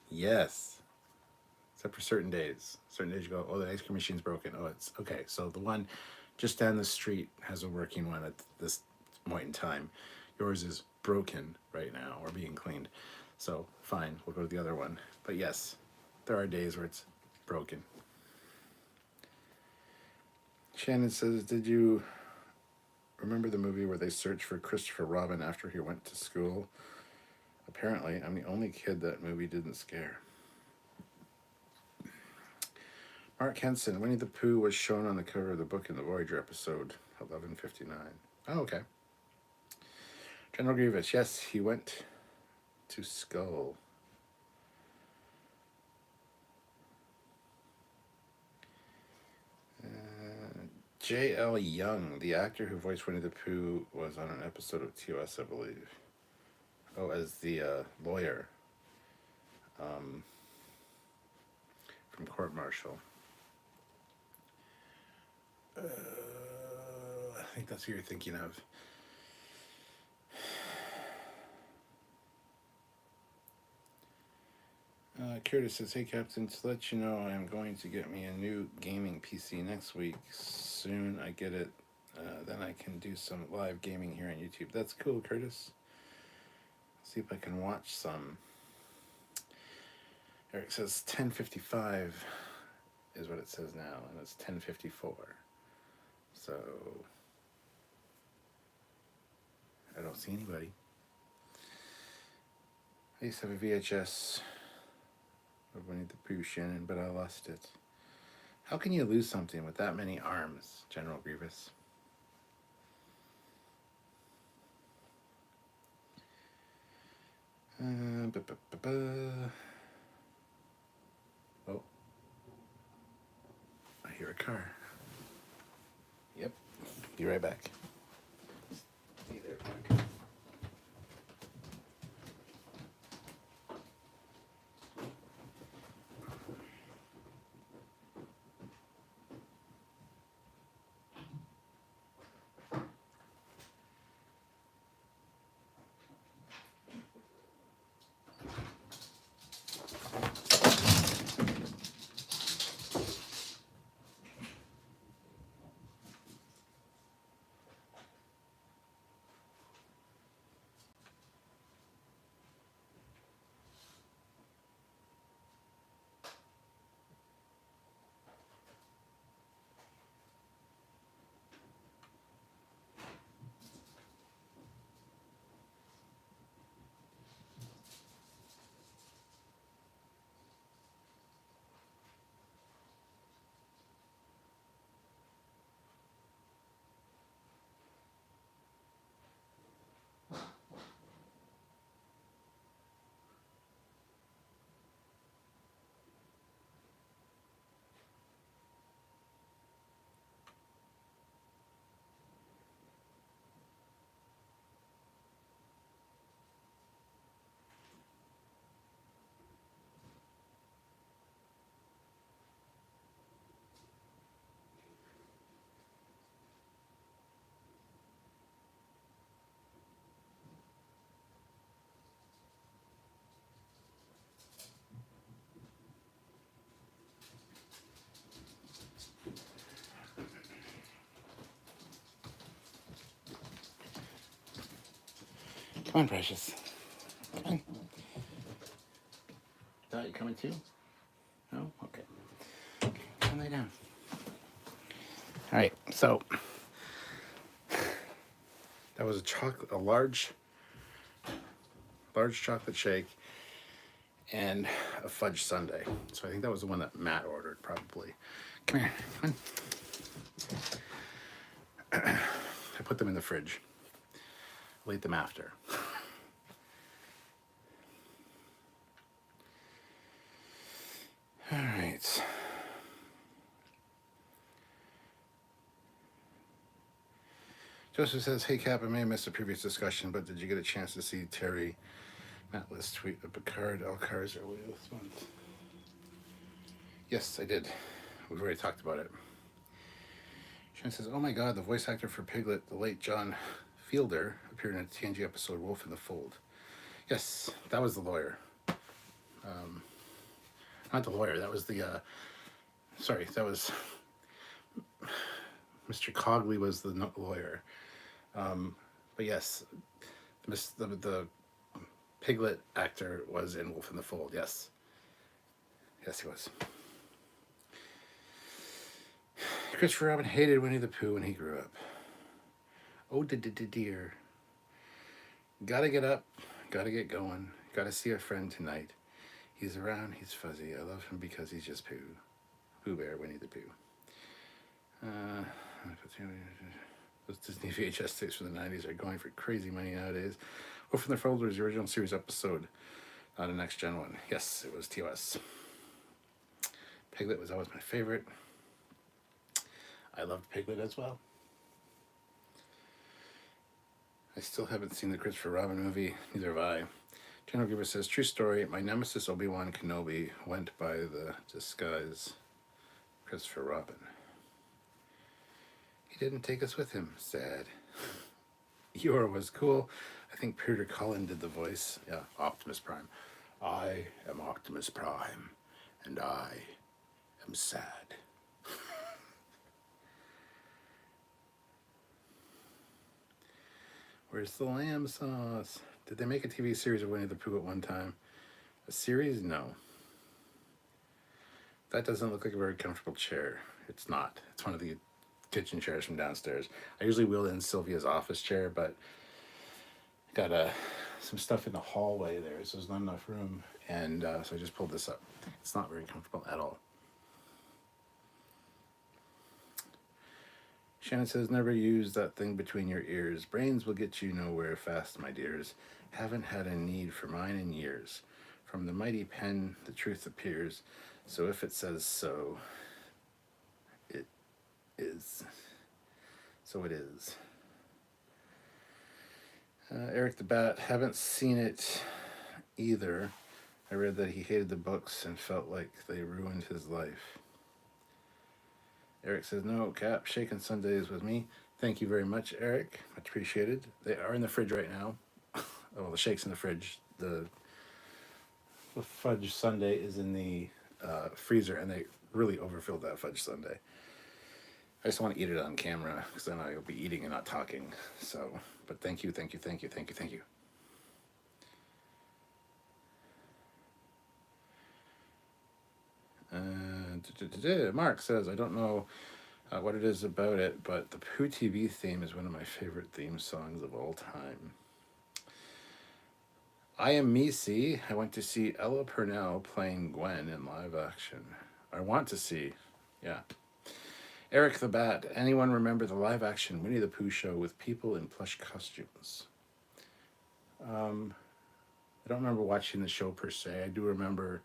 Yes. Except for certain days. Certain days you go, oh, the ice cream machine's broken. Oh, it's okay. So the one just down the street has a working one at this point in time. Yours is broken right now or being cleaned. So fine, we'll go to the other one. But yes, there are days where it's broken. Shannon says, did you remember the movie where they searched for Christopher Robin after he went to school? Apparently, I'm the only kid that movie didn't scare. Mark Henson, Winnie the Pooh was shown on the cover of the book in the Voyager episode 1159. Oh, okay. General Grievous, yes, he went to Skull. J.L. Young, the actor who voiced Winnie the Pooh, was on an episode of TOS, I believe. Oh, as the lawyer from Court Martial. I think that's who you're thinking of. Curtis says, hey, Captain, to let you know, I am going to get me a new gaming PC next week. Soon I get it. Then I can do some live gaming here on YouTube. That's cool, Curtis. See if I can watch some. Eric says 10:55 is what it says now, and it's 10:54. So I don't see anybody. I used to have a VHS of Winnie the Pooh, Shannon, but I lost it. How can you lose something with that many arms, General Grievous? Oh, I hear a car. Yep, be right back. Hey there, Mark. Come on, Precious. Come on. Dot, you coming too? No? Okay. Come lay down. All right, so that was a large chocolate shake and a fudge sundae. So I think that was the one that Matt ordered, probably. Come here, come on. I put them in the fridge. I'll eat them after. All right. Joseph says, hey Cap, I may have missed a previous discussion, but did you get a chance to see Terry Matless tweet that Picard all cars are away this month? Yes, I did. We've already talked about it. Shannon says, oh my god, the voice actor for Piglet, the late John Fielder, appeared in a TNG episode, Wolf in the Fold. Yes, that was the lawyer. Not the lawyer, that was the, sorry, that was, Mr. Cogley was the lawyer. But yes, the Piglet actor was in Wolf in the Fold, yes. Yes, he was. Christopher Robin hated Winnie the Pooh when he grew up. Oh, dear. Gotta get up, gotta get going, gotta see a friend tonight. He's around, he's fuzzy. I love him because he's just Pooh. Pooh Bear, Winnie the Pooh. Those Disney VHS tapes from the 90s are going for crazy money nowadays. Wolf in the Fold was the original series episode, not a next gen one. Yes, it was TOS. Piglet was always my favorite. I loved Piglet as well. I still haven't seen the Christopher Robin movie, neither have I. General Grievous says, true story, my nemesis Obi-Wan Kenobi went by the disguise Christopher Robin. He didn't take us with him, sad. Eeyore was cool. I think Peter Cullen did the voice. Yeah, Optimus Prime. I am Optimus Prime, and I am sad. Where's the lamb sauce? Did they make a TV series of Winnie the Pooh at one time? A series? No. That doesn't look like a very comfortable chair. It's not. It's one of the kitchen chairs from downstairs. I usually wheel in Sylvia's office chair, but got a some stuff in the hallway there, so there's not enough room, and so I just pulled this up. It's not very comfortable at all. Shannon says, never use that thing between your ears. Brains will get you nowhere fast, my dears. Haven't had a need for mine in years. From the mighty pen, the truth appears. So if it says so, it is. So it is. Eric the Bat, haven't seen it either. I read that he hated the books and felt like they ruined his life. Eric says, no, Cap, shaking Sundays with me. Thank you very much, Eric. Much appreciated. They are in the fridge right now. Oh, the shake's in the fridge. The fudge sundae is in the freezer, and they really overfilled that fudge sundae. I just want to eat it on camera, because then I'll be eating and not talking. So, but thank you, thank you, thank you, thank you, thank you. Mark says, I don't know what it is about it, but the Pooh TV theme is one of my favorite theme songs of all time. I am Misi. I went to see Ella Purnell playing Gwen in live action. I want to see, yeah. Eric the Bat, anyone remember the live action Winnie the Pooh show with people in plush costumes? I don't remember watching the show per se. I do remember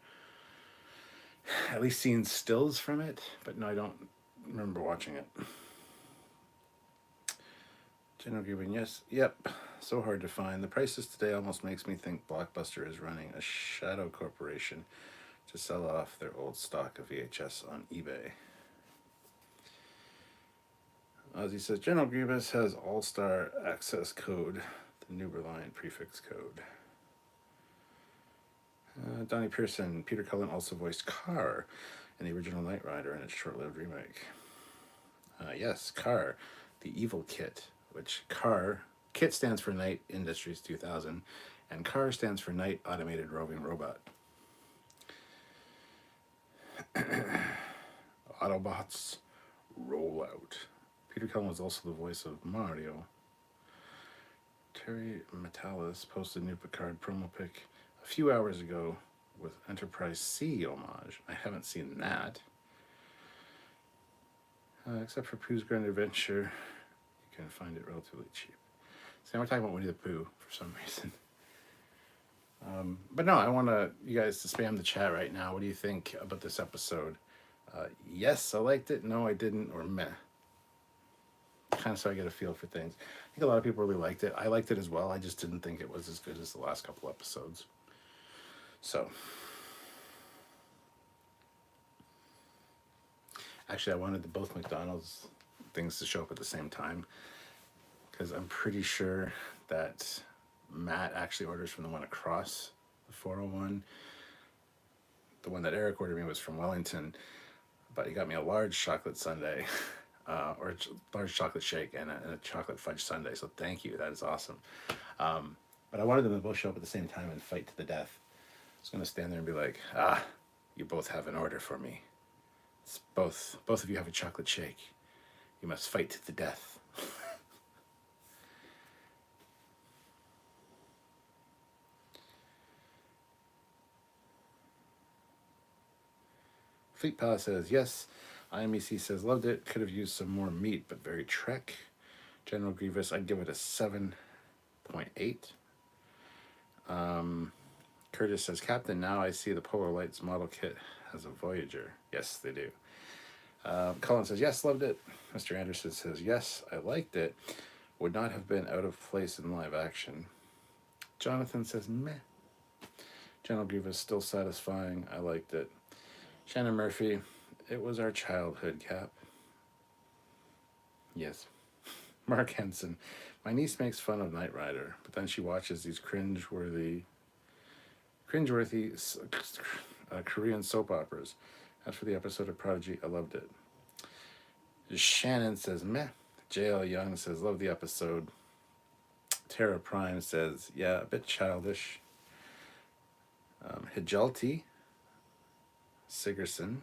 at least seeing stills from it, but no, I don't remember watching it. General Gibbon, yes, yep, so hard to find. The prices today almost makes me think Blockbuster is running a shadow corporation to sell off their old stock of VHS on eBay. Ozzy says, General Grievous has All-Star access code, the Nuberline prefix code. Donnie Pearson, Peter Cullen also voiced Carr in the original Knight Rider and its short-lived remake. Yes, Carr, the evil Kit, which Carr, Kit stands for Knight Industries 2000, and Carr stands for Knight Automated Roving Robot. Autobots roll out. Peter Cullen was also the voice of Mario. Terry Metalis posted a new Picard promo pic a few hours ago with Enterprise C homage. I haven't seen that. Except for Pooh's Grand Adventure, you can find it relatively cheap. See, we're talking about Winnie the Pooh for some reason. But no, I want you guys to spam the chat right now. What do you think about this episode? Yes, I liked it. No, I didn't. Or meh. Kind of so I get a feel for things. I think a lot of people really liked it. I liked it as well. I just didn't think it was as good as the last couple episodes. So, actually, I wanted both McDonald's things to show up at the same time, because I'm pretty sure that Matt actually orders from the one across the 401. The one that Eric ordered me was from Wellington, but he got me a large chocolate sundae. Or a large chocolate shake and a chocolate fudge sundae. So thank you. That is awesome. But I wanted them to both show up at the same time and fight to the death. I was going to stand there and be like, you both have an order for me. It's both of you have a chocolate shake. You must fight to the death. Fleet Palace says, yes. IMEC says, loved it. Could have used some more meat, but very Trek. General Grievous, I'd give it a 7.8. Curtis says, Captain, now I see the Polar Lights model kit has a Voyager. Yes, they do. Colin says, yes, loved it. Mr. Anderson says, yes, I liked it. Would not have been out of place in live action. Jonathan says, meh. General Grievous, still satisfying. I liked it. Shannon Murphy, it was our childhood, Cap. Yes. Mark Henson. My niece makes fun of Knight Rider, but then she watches these cringeworthy Korean soap operas. As for the episode of Prodigy, I loved it. Shannon says, meh. JL Young says, love the episode. Tara Prime says, yeah, a bit childish. Hijalti Sigurdsson.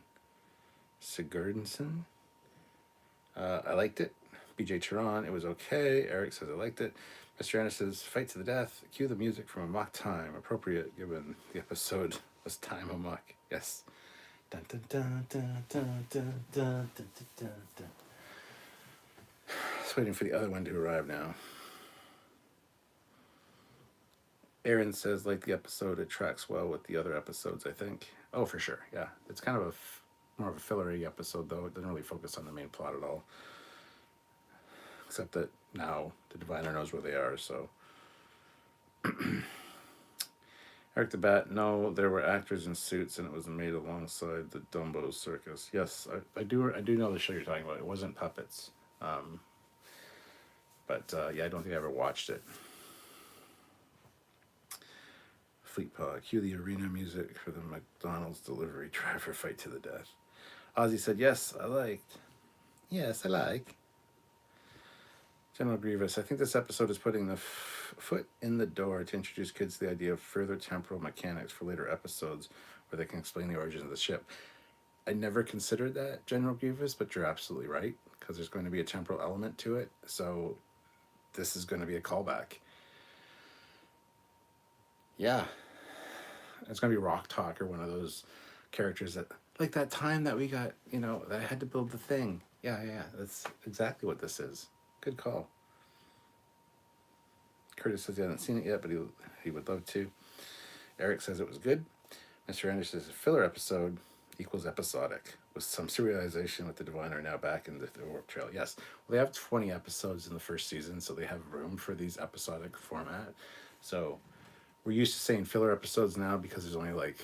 I liked it. BJ Turan, it was okay. Eric says, I liked it. Mr. Anderson says, fight to the death. Cue the music from Amok Time. Appropriate given the episode was Time Amok. Yes. Dun, dun, dun, dun, dun, dun, dun, dun, dun, dun. Just waiting for the other one to arrive now. Aaron says, like the episode, it tracks well with the other episodes, I think. Oh, for sure, yeah. It's kind of more of a fillery episode, though. It doesn't really focus on the main plot at all. Except that now the Diviner knows where they are, so. Eric the Bat, no, there were actors in suits, and it was made alongside the Dumbo Circus. Yes, I do know the show you're talking about. It wasn't puppets. But yeah, I don't think I ever watched it. Fleet Paw, cue the arena music for the McDonald's delivery driver fight to the death. Ozzy said, yes, I liked. Yes, I like. General Grievous, I think this episode is putting the foot in the door to introduce kids to the idea of further temporal mechanics for later episodes where they can explain the origin of the ship. I never considered that, General Grievous, but you're absolutely right, because there's going to be a temporal element to it, so this is going to be a callback. Yeah. It's going to be Rock Talk or one of those characters that, like that time that we got, that I had to build the thing. Yeah, that's exactly what this is. Good call. Curtis says he hasn't seen it yet, but he would love to. Eric says it was good. Mr. Anderson says a filler episode equals episodic, with some serialization with the Diviner now back in the Warp Trail. Yes, well, they have 20 episodes in the first season, so they have room for these episodic format. So we're used to saying filler episodes now because there's only like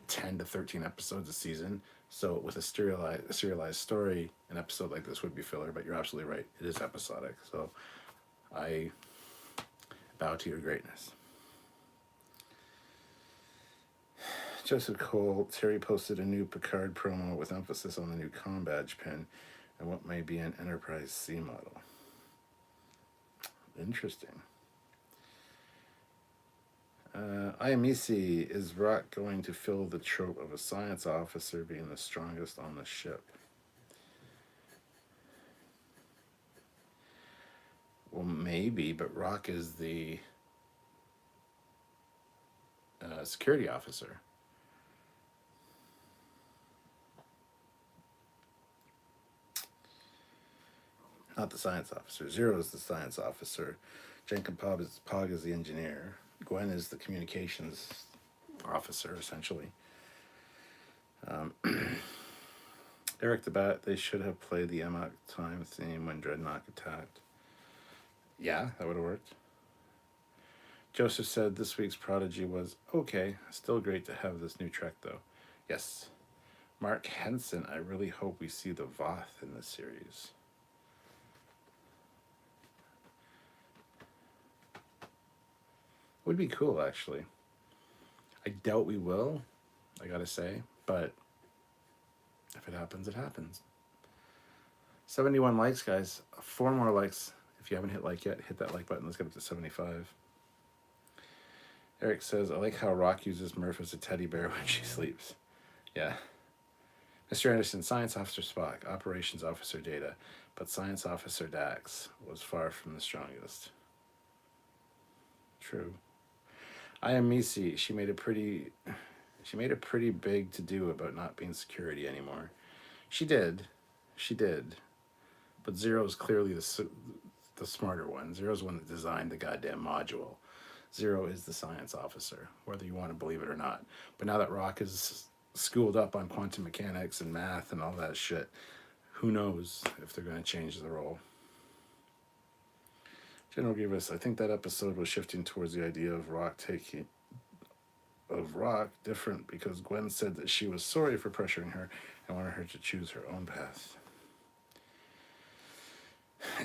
10 to 13 episodes a season. So with a serialized story, an episode like this would be filler, but you're absolutely right. It is episodic. So I bow to your greatness. Joseph Cole, Terry posted a new Picard promo with emphasis on the new comm badge pin and what may be an Enterprise C model. Interesting. Iamisi, is Rock going to fill the trope of a science officer being the strongest on the ship? Well, maybe, but Rock is the security officer. Not the science officer. Zero is the science officer. Jenkins Pog is the engineer. Gwen is the communications officer, essentially. Eric the Bat, they should have played the Amok Time theme when Dreadnought attacked. Yeah, that would have worked. Joseph said this week's Prodigy was okay. Still great to have this new Trek, though. Yes. Mark Henson, I really hope we see the Voth in this series. Would be cool, actually. I doubt we will, I gotta say, but if it happens, it happens. 71 likes, guys. 4 more likes. If you haven't hit like yet, hit that like button. Let's get up to 75. Eric says, I like how Rock uses Murph as a teddy bear when she sleeps. Yeah. Mr. Anderson, Science Officer Spock, Operations Officer Data, but Science Officer Dax was far from the strongest. True. I am Misi. She made a pretty big to do about not being security anymore. She did. But Zero's clearly the smarter one. Zero's the one that designed the goddamn module. Zero is the science officer, whether you want to believe it or not. But now that Rock is schooled up on quantum mechanics and math and all that shit, who knows if they're going to change the role. General Grievous, I think that episode was shifting towards the idea of Rock different because Gwen said that she was sorry for pressuring her and wanted her to choose her own path.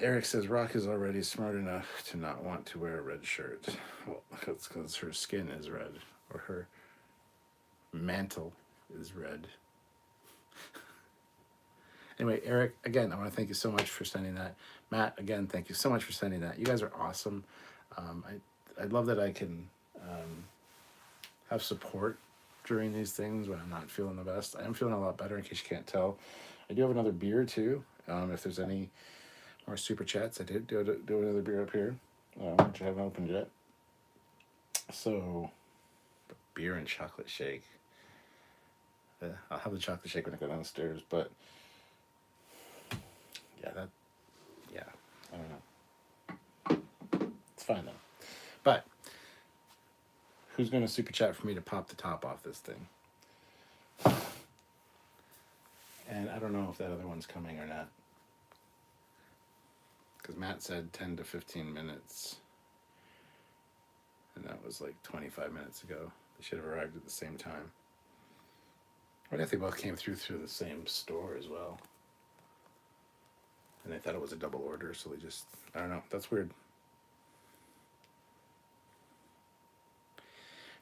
Eric says Rock is already smart enough to not want to wear a red shirt. Well, that's because her skin is red, or her mantle is red. Anyway, Eric, again, I want to thank you so much for sending that. Matt, again, thank you so much for sending that. You guys are awesome. I love that I can have support during these things when I'm not feeling the best. I am feeling a lot better, in case you can't tell. I do have another beer, too. If there's any More super chats. I did do another beer up here, which I haven't opened yet. So, beer and chocolate shake. I'll have the chocolate shake when I go downstairs, but yeah, I don't know. It's fine though. But who's going to super chat for me to pop the top off this thing? And I don't know if that other one's coming or not. Because Matt said 10 to 15 minutes. And that was like 25 minutes ago. They should have arrived at the same time. What if they both came through the same store as well? And they thought it was a double order, so they just, I don't know. That's weird.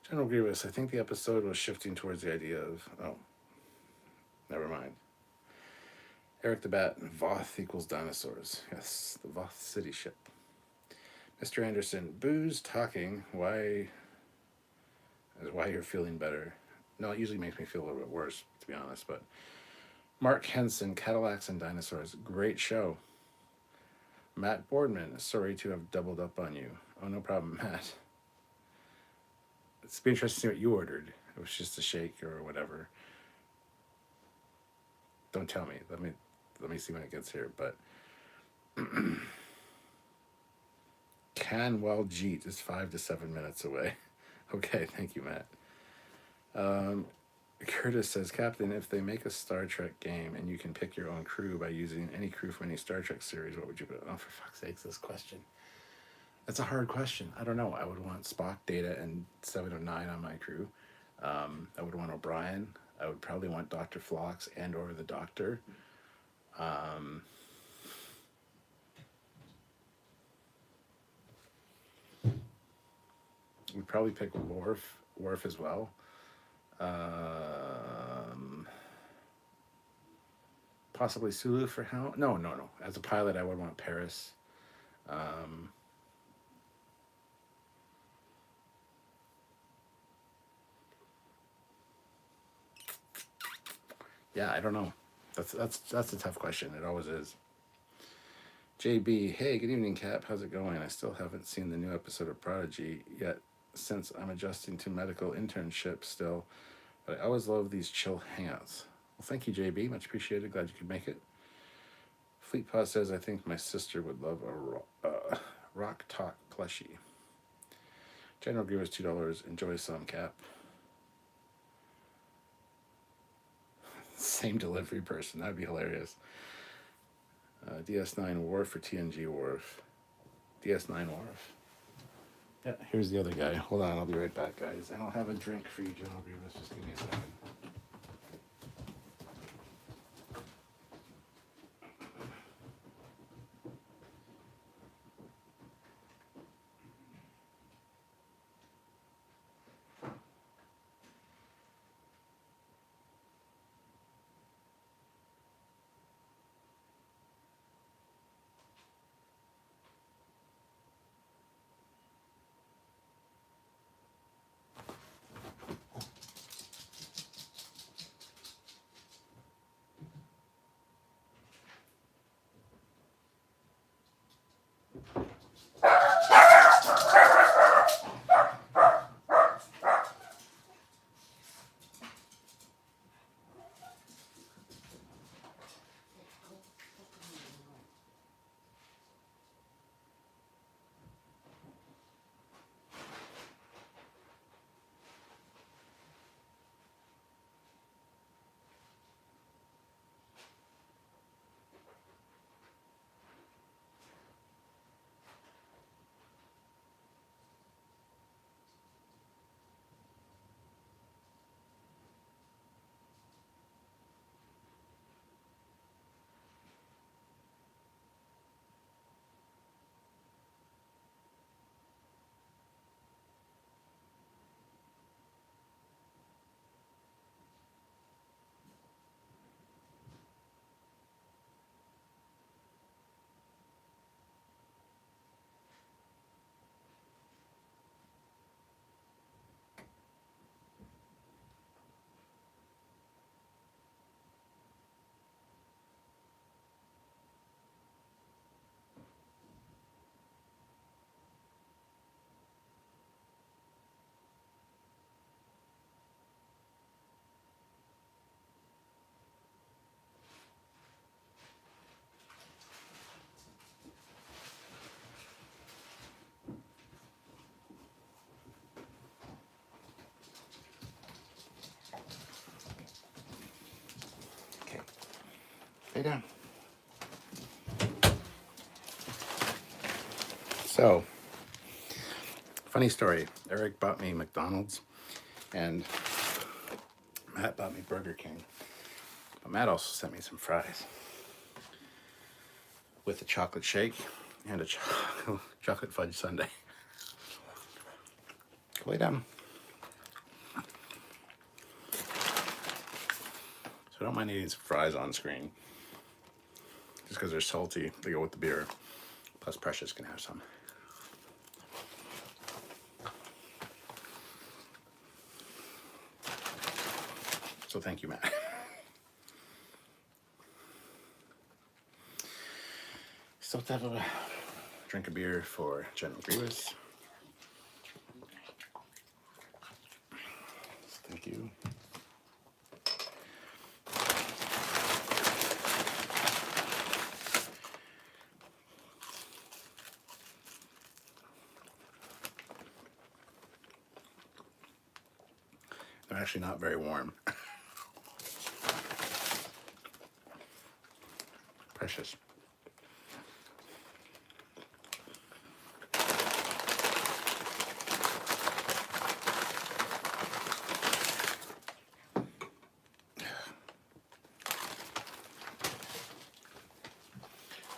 General Grievous, I think the episode was shifting towards the idea of, oh, never mind. Eric the Bat, Voth equals dinosaurs. Yes, the Voth City ship. Mr. Anderson, booze talking, why you're feeling better. No, it usually makes me feel a little bit worse, to be honest, but Mark Henson, Cadillacs and Dinosaurs, great show. Matt Boardman, sorry to have doubled up on you. Oh, no problem, Matt. It's be interesting to see what you ordered. It was just a shake or whatever. Don't tell me. Let me see when it gets here. But Canwell Jeet is 5 to 7 minutes away. Okay, thank you, Matt. Curtis says, Captain, if they make a Star Trek game and you can pick your own crew by using any crew from any Star Trek series, what would you put? Oh, for fuck's sakes, this question. That's a hard question. I don't know. I would want Spock, Data, and 709 on my crew. I would want O'Brien. I would probably want Dr. Phlox and or the Doctor. We'd probably pick Worf as well. Possibly Sulu for how? No. As a pilot, I would want Paris. Yeah, I don't know. That's a tough question. It always is. JB, hey, good evening, Cap. How's it going? I still haven't seen the new episode of Prodigy yet, since I'm adjusting to medical internship still. But I always love these chill hangouts. Well, thank you, JB. Much appreciated. Glad you could make it. Fleet Paw says, I think my sister would love a Rock Talk plushie. General Grievous, $2. Enjoy some, Cap. Same delivery person. That'd be hilarious. DS9 Wharf for TNG Wharf. DS9 Wharf. Yeah, here's the other guy. Hold on, I'll be right back, guys. And I'll have a drink for you, General Grievous. Just give me a second. Lay down. So, funny story. Eric bought me McDonald's, and Matt bought me Burger King. But Matt also sent me some fries with a chocolate shake and a chocolate fudge sundae. Lay down. So I don't mind eating some fries on screen. Just because they're salty, they go with the beer. Plus Precious can have some. So thank you, Matt. Still have a drink of beer for General Grievous. Thank you. They're actually not very warm. Precious.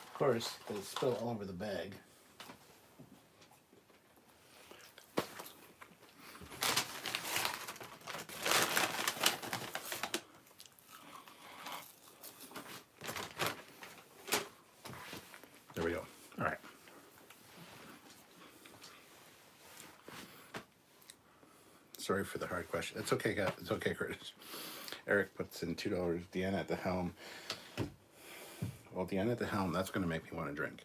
Of course, they spill all over the bag. There we go. All right. Sorry for the hard question. It's okay, guys. It's okay, Curtis. Eric puts in $2. Deanna at the helm. Well, Deanna at the helm, that's going to make me want to drink.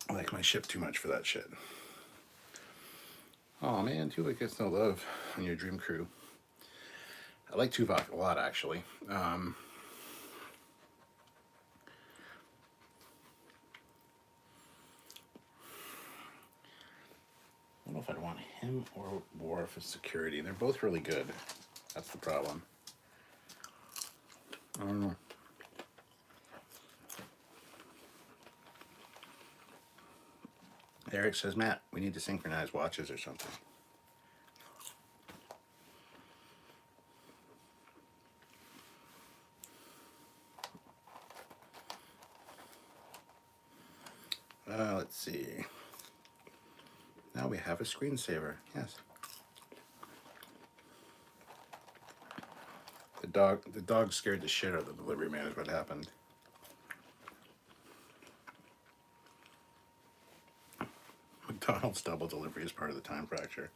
I like my ship too much for that shit. Oh man, Tuvok gets no love on your dream crew. I like Tuvok a lot, actually. I don't know if I'd want him or Worf as security. They're both really good. That's the problem. I don't know. Eric says, Matt, we need to synchronize watches or something. Let's see. Now we have a screensaver. Yes. The dog scared the shit out of the delivery man is what happened. McDonald's double delivery is part of the time fracture.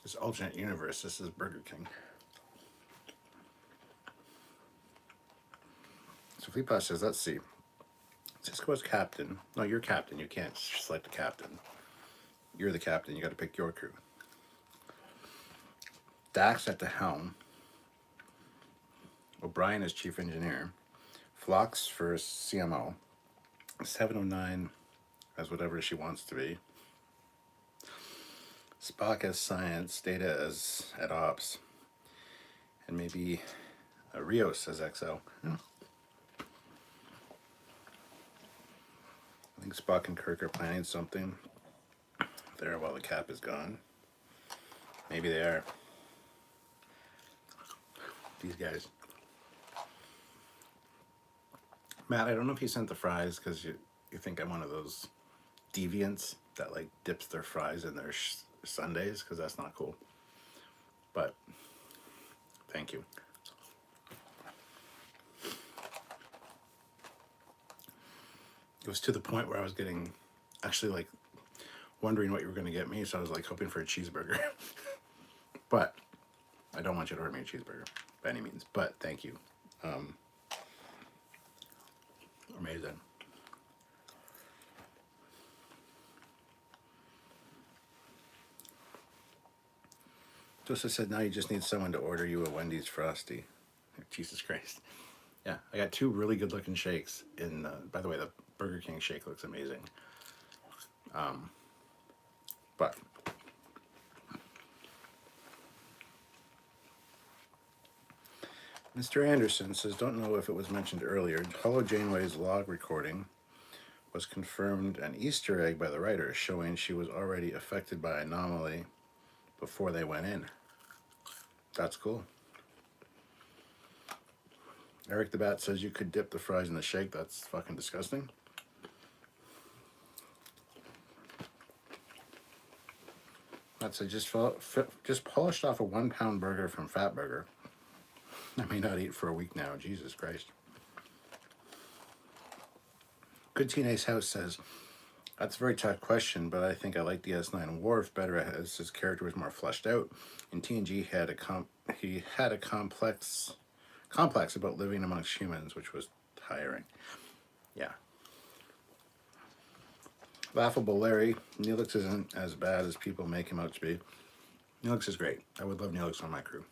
This alternate universe, this is Burger King. So Fleetbot says, let's see. Cisco's captain. No, you're captain. You can't select a captain. You're the captain. You got to pick your crew. Dax at the helm. O'Brien is chief engineer. Phlox for CMO. 709 as whatever she wants to be. Spock as science. Data as at ops. And maybe Rios as XO. Yeah. I think Spock and Kirk are planning something there while the cap is gone. Maybe they are. These guys. Matt, I don't know if you sent the fries because you think I'm one of those deviants that like dips their fries in their sundaes, because that's not cool. But thank you. It was to the point where I was getting actually like wondering what you were going to get me, so I was like hoping for a cheeseburger. But I don't want you to order me a cheeseburger by any means, but thank you. Amazing. Joseph said, now you just need someone to order you a Wendy's Frosty. Jesus Christ. Yeah, I got two really good looking shakes. By the way, the Burger King shake looks amazing. But Mr. Anderson says, don't know if it was mentioned earlier. Hollow Janeway's log recording was confirmed an Easter egg by the writer, showing she was already affected by anomaly before they went in. That's cool. Eric the Bat says you could dip the fries in the shake. That's fucking disgusting. That's just polished off a 1 pound burger from Fat Burger. I may not eat for a week now. Jesus Christ. Good Teenage House says, that's a very tough question, but I think I like DS9 Worf better as his character was more fleshed out. In TNG, he had a complex about living amongst humans, which was tiring. Yeah. Laughable Larry, Neelix isn't as bad as people make him out to be. Neelix is great. I would love Neelix on my crew.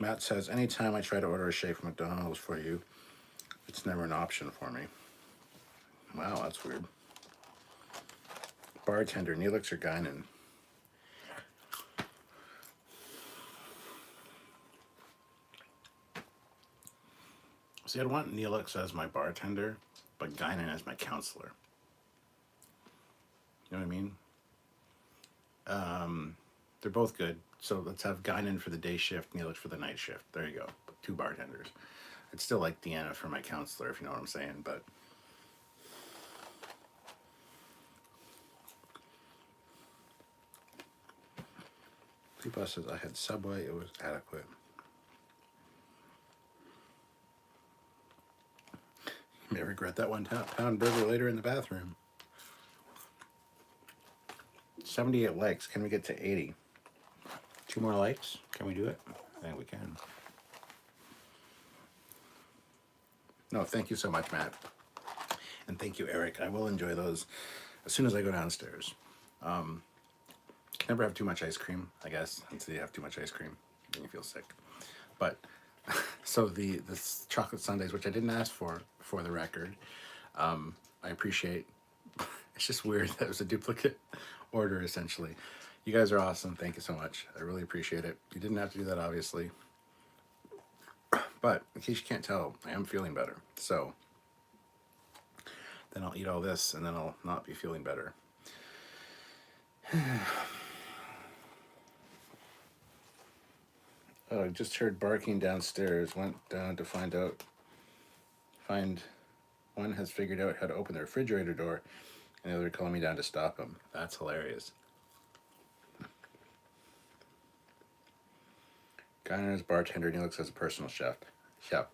Matt says, anytime I try to order a shake from McDonald's for you, it's never an option for me. Wow, that's weird. Bartender, Neelix or Guinan? See, I'd want Neelix as my bartender, but Guinan as my counselor. You know what I mean? They're both good. So let's have Guinan for the day shift, Neelix for the night shift. There you go. 2 bartenders. I'd still like Deanna for my counselor, if you know what I'm saying, but... People says, I had Subway, it was adequate. You may regret that 1 pound burger later in the bathroom. 78 likes. Can we get to 80? 2 more likes? Can we do it? I think we can. No, thank you so much, Matt. And thank you, Eric. I will enjoy those as soon as I go downstairs. Can never have too much ice cream, I guess, until you have too much ice cream and you feel sick. But, so the chocolate sundaes, which I didn't ask for the record, I appreciate. It's just weird that it was a duplicate order, essentially. You guys are awesome. Thank you so much. I really appreciate it. You didn't have to do that, obviously. But in case you can't tell, I am feeling better. So then I'll eat all this and then I'll not be feeling better. Oh, I just heard barking downstairs. Went down to find one has figured out how to open the refrigerator door and the other calling me down to stop him. That's hilarious. Guinan is bartender, Neelix as a personal chef. Chef.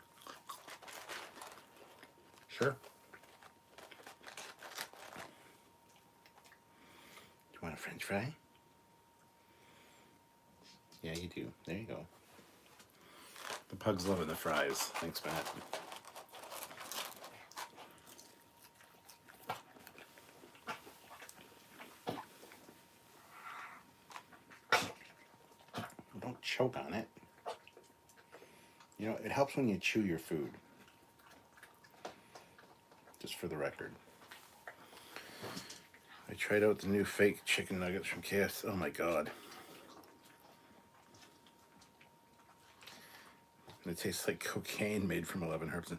Sure. You want a French fry? Yeah, you do. There you go. The pug's loving the fries. Thanks, Matt. Don't choke on it. You know, it helps when you chew your food. Just for the record. I tried out the new fake chicken nuggets from KFC. Oh my god. And it tastes like cocaine made from 11 herbs.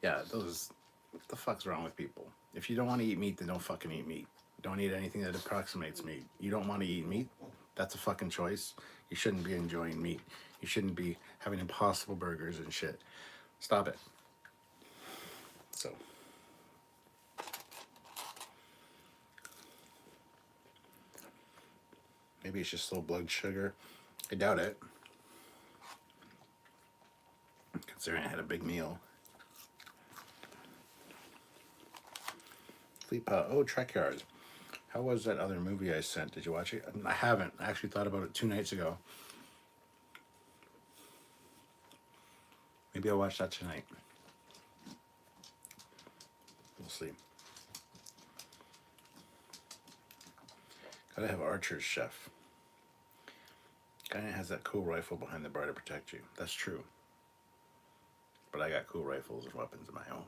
Yeah, those... What the fuck's wrong with people? If you don't want to eat meat, then don't fucking eat meat. Don't eat anything that approximates meat. You don't want to eat meat? That's a fucking choice. You shouldn't be enjoying meat. You shouldn't be having Impossible burgers and shit. Stop it. So. Maybe it's just low blood sugar. I doubt it. Considering I had a big meal. Oh, Trekyards. How was that other movie I sent? Did you watch it? I haven't. I actually thought about it 2 nights ago. Maybe I'll watch that tonight. We'll see. Gotta have Archer's chef. Guy has that cool rifle behind the bar to protect you. That's true. But I got cool rifles and weapons of my own.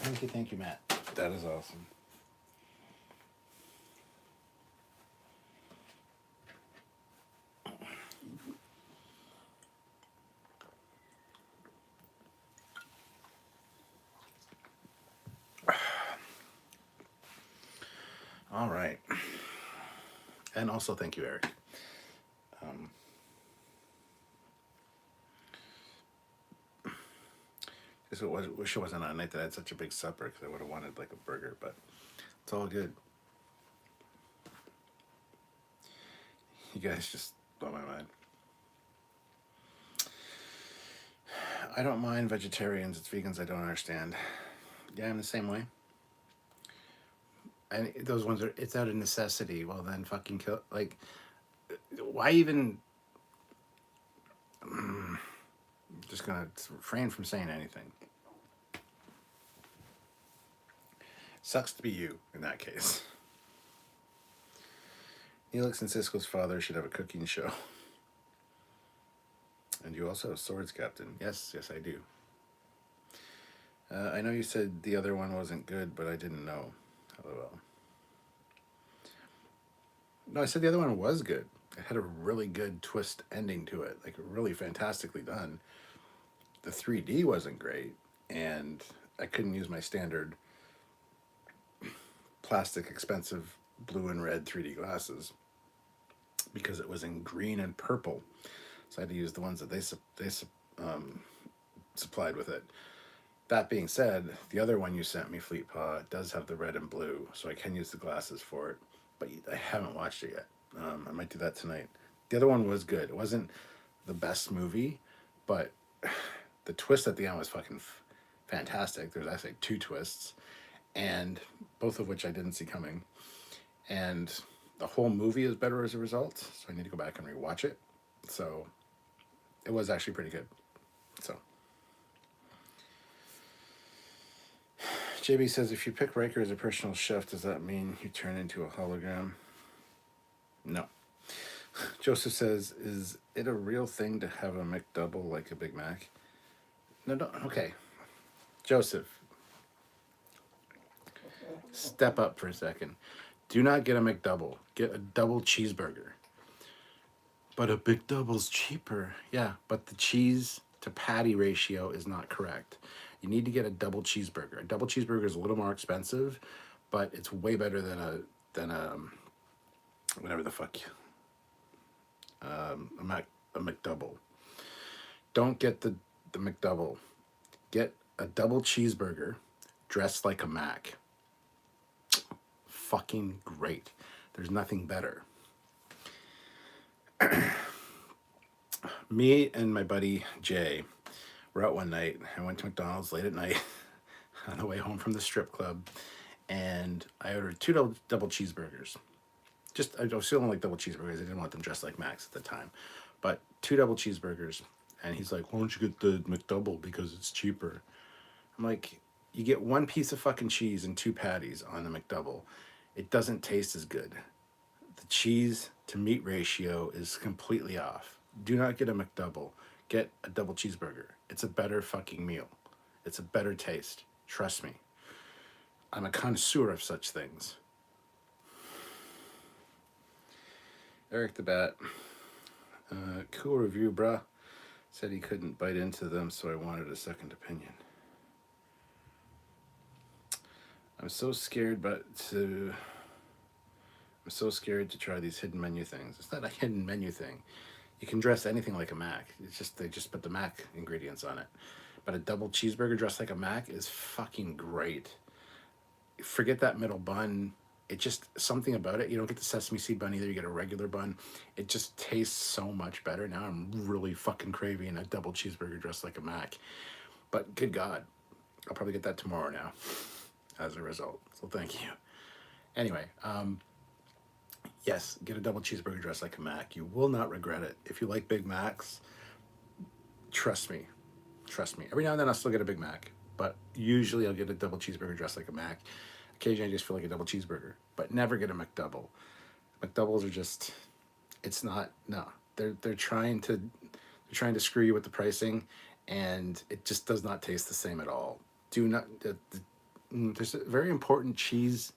Thank you, Matt. That is awesome. All right. And also thank you, Eric. Wish it wasn't on a night that I had such a big supper because I would have wanted like a burger, but it's all good. You guys just blow my mind. I don't mind vegetarians. It's vegans I don't understand. Yeah, I'm the same way. And those ones are, it's out of necessity. Well, then fucking kill. Like, why even. Just gonna refrain from saying anything. Sucks to be you in that case. Neelix and Cisco's father should have a cooking show. And you also have Swords Captain. Yes, I do. I know you said the other one wasn't good, but I didn't know. LOL. No, I said the other one was good. It had a really good twist ending to it, like really fantastically done. The 3D wasn't great, and I couldn't use my standard plastic expensive blue and red 3D glasses because it was in green and purple. So I had to use the ones that they supplied with it. That being said, the other one you sent me, Fleet Paw, does have the red and blue, so I can use the glasses for it. But I haven't watched it yet. I might do that tonight. The other one was good. It wasn't the best movie, but the twist at the end was fucking fantastic. There's actually 2 twists, and both of which I didn't see coming. And the whole movie is better as a result, so I need to go back and rewatch it. So it was actually pretty good. So JB says, if you pick Riker as a personal chef, does that mean you turn into a hologram? No. Joseph says, is it a real thing to have a McDouble like a Big Mac? No, okay. Joseph, step up for a second. Do not get a McDouble. Get a double cheeseburger. But a Big Double's cheaper. Yeah, but the cheese to patty ratio is not correct. You need to get a double cheeseburger. A double cheeseburger is a little more expensive, but it's way better than a whatever the fuck, a McDouble. Don't get the McDouble. Get a double cheeseburger dressed like a Mac. Fucking great. There's nothing better. Me and my buddy Jay were out one night. I went to McDonald's late at night on the way home from the strip club, and I ordered 2 double cheeseburgers. I was feeling like double cheeseburgers. I didn't want them dressed like Macs at the time, but 2 double cheeseburgers. And he's like, "Why don't you get the McDouble because it's cheaper?" I'm like, "You get 1 piece of fucking cheese and 2 patties on the McDouble. It doesn't taste as good. The cheese to meat ratio is completely off. Do not get a McDouble. Get a double cheeseburger. It's a better fucking meal. It's a better taste. Trust me. I'm a connoisseur of such things." Eric the Bat. Cool review, bruh. Said he couldn't bite into them, so I wanted a second opinion. I'm so scared to try these hidden menu things. It's not a hidden menu thing. You can dress anything like a Mac. It's just they just put the Mac ingredients on it. But a double cheeseburger dressed like a Mac is fucking great. Forget that middle bun. It just, something about it. You don't get the sesame seed bun either. You get a regular bun. It just tastes so much better. Now I'm really fucking craving a double cheeseburger dressed like a Mac. But good God, I'll probably get that tomorrow now as a result. So thank you. Anyway, yes, get a double cheeseburger dressed like a Mac. You will not regret it. If you like Big Macs, trust me. Trust me. Every now and then I'll still get a Big Mac, but usually I'll get a double cheeseburger dressed like a Mac. Occasionally I just feel like a double cheeseburger, but never get a McDouble. McDoubles are just, it's not, no. They're trying to screw you with the pricing, and it just does not taste the same at all. Do not, There's a very important cheese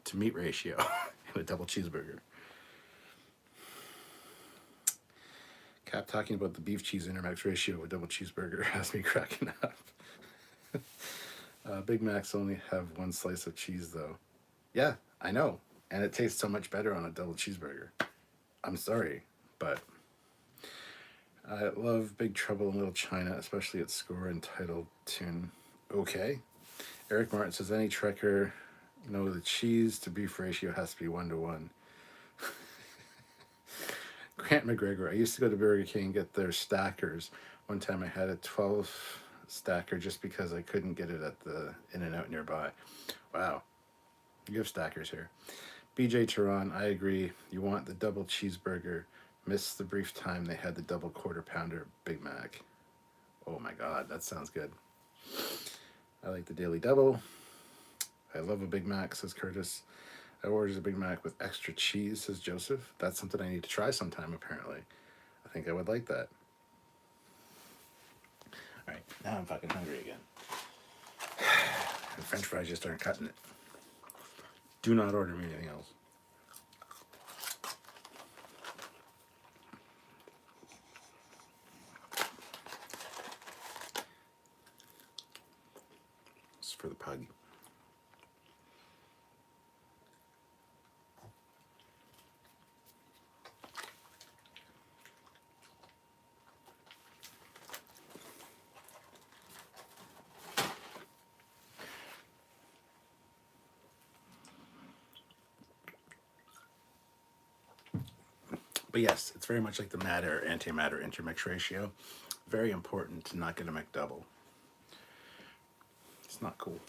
to meat ratio in a double cheeseburger. Cap talking about the beef cheese intermax ratio of a double cheeseburger has me cracking up. Big Macs only have one slice of cheese, though. Yeah, I know. And it tastes so much better on a double cheeseburger. I'm sorry, but I love Big Trouble in Little China, especially its score and title tune. Okay. Eric Martin says any Trekker know the cheese to beef ratio has to be 1-to-1. Grant McGregor, I used to go to Burger King and get their stackers. One time I had a 12 stacker just because I couldn't get it at the In-N-Out nearby. Wow. You have stackers here. BJ Tehran, I agree. You want the double cheeseburger. Miss the brief time they had the double quarter pounder Big Mac. Oh my God, that sounds good. I like the daily double. I love a Big Mac, says Curtis. I ordered a Big Mac with extra cheese, says Joseph. That's something I need to try sometime, apparently. I think I would like that. All right, now I'm fucking hungry again. The French fries just aren't cutting it. Do not order me anything else. This is for the pug. But yes, it's very much like the matter antimatter intermix ratio. Very important to not get a McDouble. It's not cool.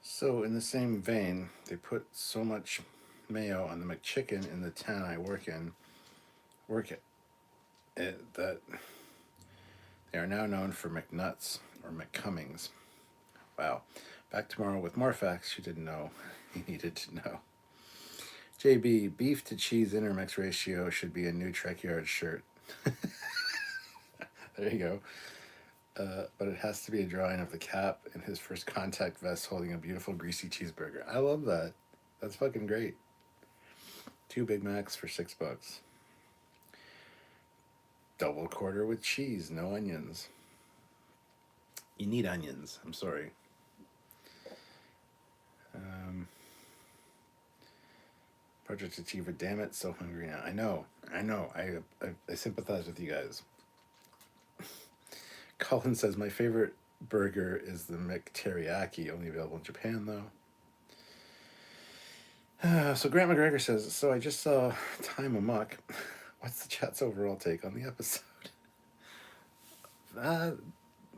So in the same vein, they put so much mayo on the McChicken in the town I work that they are now known for McNuts or McCummings. Wow. Back tomorrow with more facts you didn't know you needed to know. JB, beef to cheese intermix ratio should be a new Trekyards shirt. There you go. But it has to be a drawing of the Cap in his first contact vest holding a beautiful greasy cheeseburger. I love that. That's fucking great. 2 Big Macs for $6. Double quarter with cheese, no onions. You need onions. I'm sorry. Project Achiever, damn it, so hungry now. I know. I sympathize with you guys. Colin says, my favorite burger is the McTeriyaki, only available in Japan, though. So Grant McGregor says, so I just saw Time Amok. What's the chat's overall take on the episode? A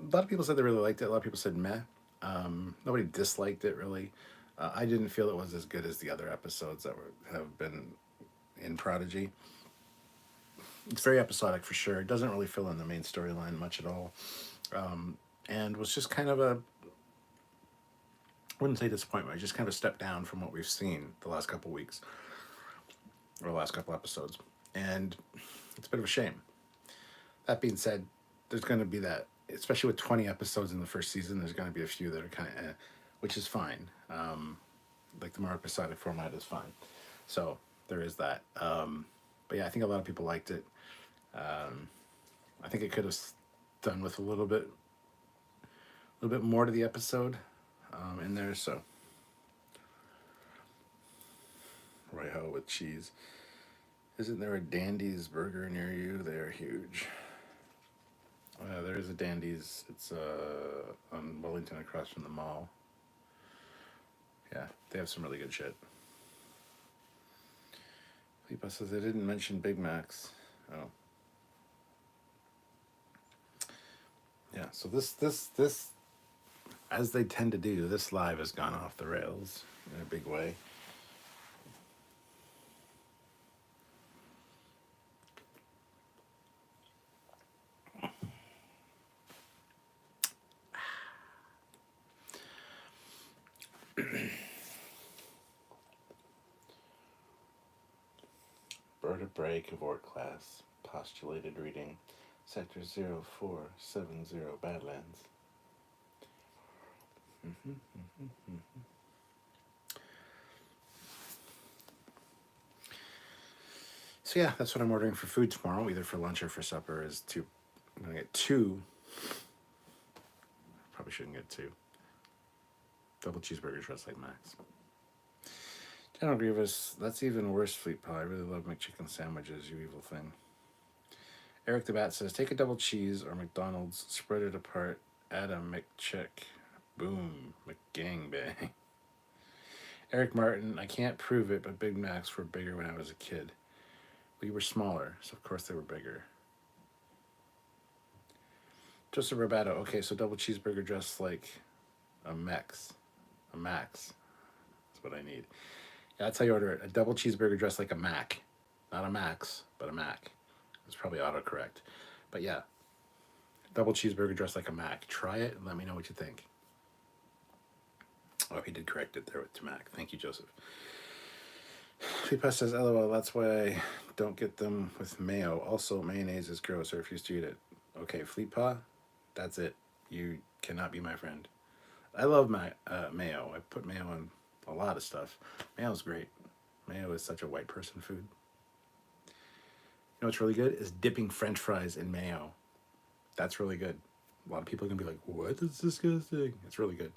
lot of people said they really liked it. A lot of people said meh. Nobody disliked it, really. I didn't feel it was as good as the other episodes that have been in Prodigy. It's very episodic for sure. It doesn't really fill in the main storyline much at all. And was just kind of I wouldn't say disappointment, just kind of a step down from what we've seen the last couple weeks. Or the last couple episodes. And it's a bit of a shame. That being said, there's going to be that, especially with 20 episodes in the first season, there's going to be a few that are kind of which is fine. Like the more episodic format is fine. So there is that. But yeah, I think a lot of people liked it. I think it could have done with a little bit more to the episode in there. So Royho with cheese. Isn't there a Dandy's burger near you? They are huge. There is a Dandy's. It's on Wellington across from the mall. Yeah, they have some really good shit. Felipe says they didn't mention Big Macs. Oh. Yeah, so this, as they tend to do, this live has gone off the rails in a big way. Bird of Bray, Cavort class, postulated reading. Sector 0470 Badlands. So yeah, that's what I'm ordering for food tomorrow, either for lunch or for supper. I'm gonna get two. Probably shouldn't get two. Double cheeseburgers dressed like Max. General Grievous, that's even worse, Fleet Pie. I really love McChicken sandwiches, you evil thing. Eric the Bat says, take a double cheese or McDonald's, spread it apart, add a McChick. Boom, McGangbang. Eric Martin, I can't prove it, but Big Macs were bigger when I was a kid. We were smaller, so of course they were bigger. Joseph Robato, okay, so double cheeseburger dressed like a Max. A Max. That's what I need. Yeah, that's how you order it. A double cheeseburger dressed like a Mac. Not a Max, but a Mac. It's probably autocorrect. But yeah, double cheeseburger dressed like a Mac. Try it and let me know what you think. Oh, he did correct it there to Mac. Thank you, Joseph. Fleetpass says, LOL, that's why I don't get them with mayo. Also, mayonnaise is gross. I refuse to eat it. Okay, Fleetpaw, that's it. You cannot be my friend. I love my mayo. I put mayo on a lot of stuff. Mayo's great. Mayo is such a white person food. You know what's really good is dipping French fries in mayo. That's really good. A lot of people are gonna be like, "What? That's disgusting." It's really good.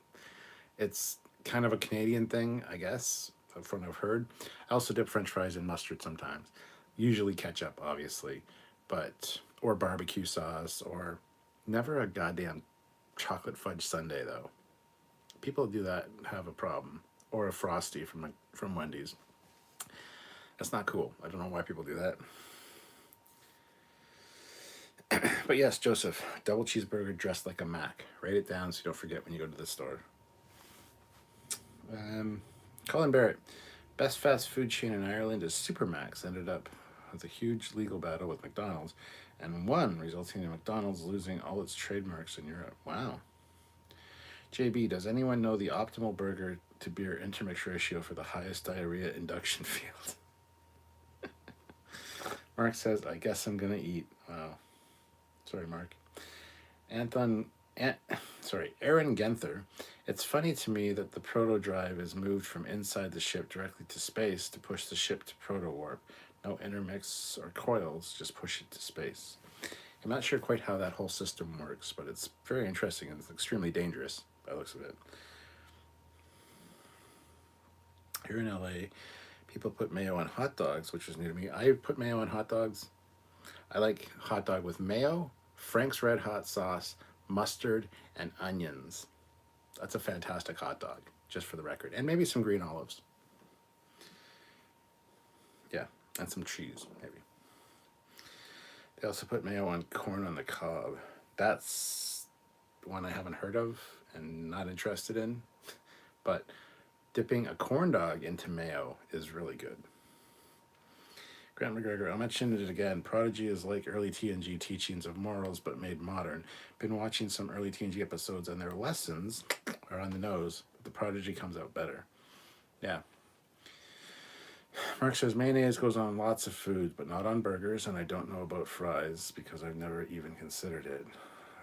It's kind of a Canadian thing, I guess, from what I've heard. I also dip French fries in mustard sometimes. Usually ketchup, obviously, but or barbecue sauce, or never a goddamn chocolate fudge sundae though. People do that and have a problem. Or a Frosty from Wendy's. That's not cool. I don't know why people do that. But yes, Joseph, double cheeseburger dressed like a Mac. Write it down so you don't forget when you go to the store. Colin Barrett, best fast food chain in Ireland is Supermax. Ended up with a huge legal battle with McDonald's and won, resulting in McDonald's losing all its trademarks in Europe. Wow. JB, does anyone know the optimal burger to beer intermix ratio for the highest diarrhea induction field? Mark says, I guess I'm gonna eat. Wow. Sorry, Mark. Aaron Genther. It's funny to me that the proto drive is moved from inside the ship directly to space to push the ship to proto warp. No intermix or coils, just push it to space. I'm not sure quite how that whole system works, but it's very interesting and it's extremely dangerous by the looks of it. Here in LA, people put mayo on hot dogs, which is new to me. I put mayo on hot dogs. I like hot dog with mayo, Frank's Red Hot sauce, mustard, and onions. That's a fantastic hot dog, just for the record. And maybe some green olives. Yeah, and some cheese, maybe. They also put mayo on corn on the cob. That's one I haven't heard of and not interested in. But dipping a corn dog into mayo is really good. Grant McGregor, I'll mention it again. Prodigy is like early TNG teachings of morals, but made modern. Been watching some early TNG episodes, and their lessons are on the nose, but the Prodigy comes out better. Yeah. Mark says mayonnaise goes on lots of food, but not on burgers, and I don't know about fries because I've never even considered it.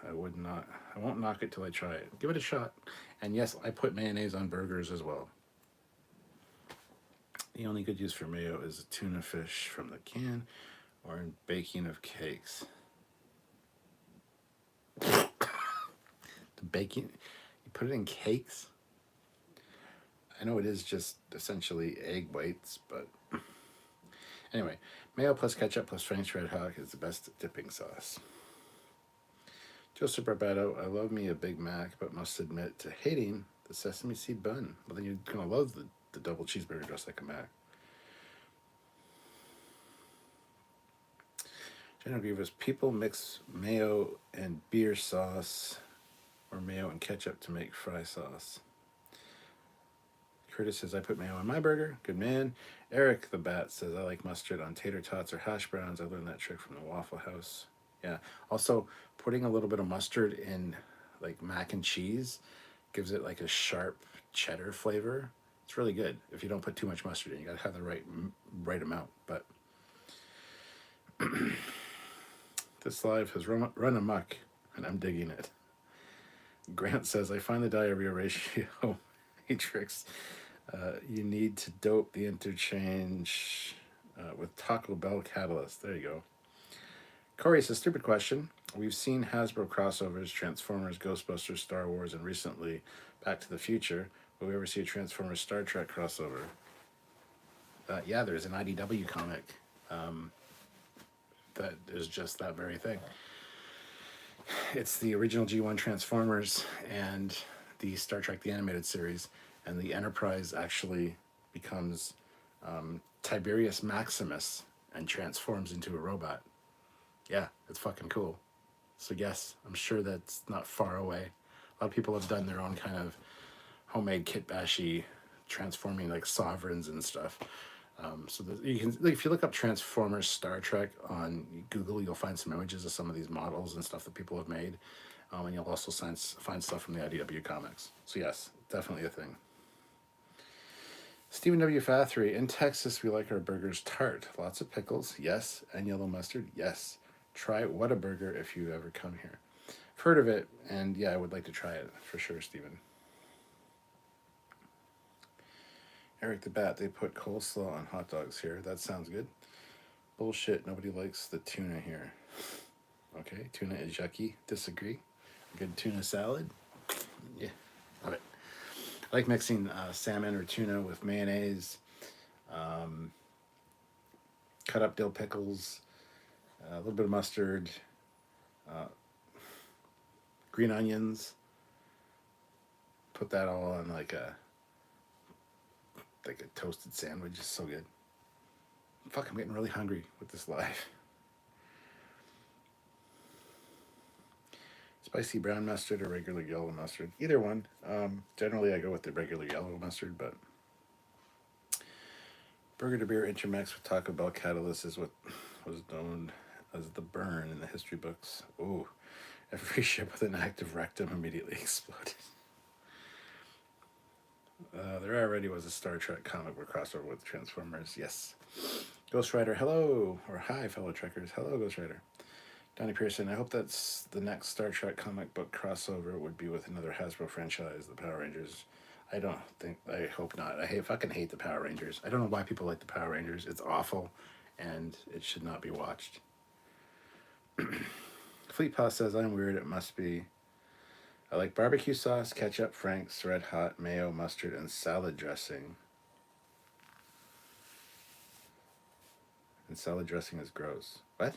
I won't knock it till I try it. Give it a shot. And yes, I put mayonnaise on burgers as well. The only good use for mayo is tuna fish from the can or in baking of cakes. The baking, you put it in cakes? I know it is just essentially egg whites, but anyway, mayo plus ketchup plus Frank's Red Hot is the best dipping sauce. Joseph Barbato, I love me a Big Mac, but must admit to hating the sesame seed bun. Well, then you're going to love the double cheeseburger dressed like a Mac. Genevieve, people mix mayo and beer sauce or mayo and ketchup to make fry sauce. Curtis says, I put mayo on my burger. Good man. Eric the Bat says, I like mustard on tater tots or hash browns. I learned that trick from the Waffle House. Yeah. Also, putting a little bit of mustard in like mac and cheese gives it like a sharp cheddar flavor. It's really good. If you don't put too much mustard in, you got to have the right amount. But This live has run amok, and I'm digging it. Grant says, I find the diarrhea ratio matrix. You need to dope the interchange with Taco Bell Catalyst. There you go. Corey says, stupid question. We've seen Hasbro crossovers, Transformers, Ghostbusters, Star Wars, and recently Back to the Future. Will we ever see a Transformers Star Trek crossover? Yeah, there's an IDW comic that is just that very thing. It's the original G1 Transformers and the Star Trek the Animated Series, and the Enterprise actually becomes Tiberius Maximus and transforms into a robot. Yeah, it's fucking cool. So yes, I'm sure that's not far away. A lot of people have done their own kind of homemade kitbashy transforming like sovereigns and stuff. So you can, if you look up Transformers Star Trek on Google, you'll find some images of some of these models and stuff that people have made, and you'll also find stuff from the IDW comics. So yes, definitely a thing. Stephen W. Fathery, in Texas, we like our burgers tart. Lots of pickles, yes, and yellow mustard, yes. Try Whataburger if you ever come here. I've heard of it, and yeah, I would like to try it for sure, Stephen. Eric the Bat, they put coleslaw on hot dogs here. That sounds good. Bullshit, nobody likes the tuna here. Okay, tuna is yucky. Disagree. Good tuna salad. Yeah, love it. I like mixing salmon or tuna with mayonnaise, cut up dill pickles, a little bit of mustard, green onions. Put that all on like a toasted sandwich. Is so good. Fuck, I'm getting really hungry with this live. Spicy brown mustard or regular yellow mustard? Either one. Generally, I go with the regular yellow mustard, but burger to beer intermixed with Taco Bell Catalyst is what was known as the burn in the history books. Ooh, every ship with an active rectum immediately exploded. There already was a Star Trek comic book crossover with Transformers. Yes. Ghost Rider, hello. Or hi, fellow Trekkers. Hello, Ghost Rider. Donnie Pearson, I hope that's the next Star Trek comic book crossover would be with another Hasbro franchise, the Power Rangers. I hope not. I fucking hate the Power Rangers. I don't know why people like the Power Rangers. It's awful, and it should not be watched. Fleet Paw says, I'm weird, it must be. I like barbecue sauce, ketchup, Frank's, Red Hot, mayo, mustard, and salad dressing. And salad dressing is gross. What?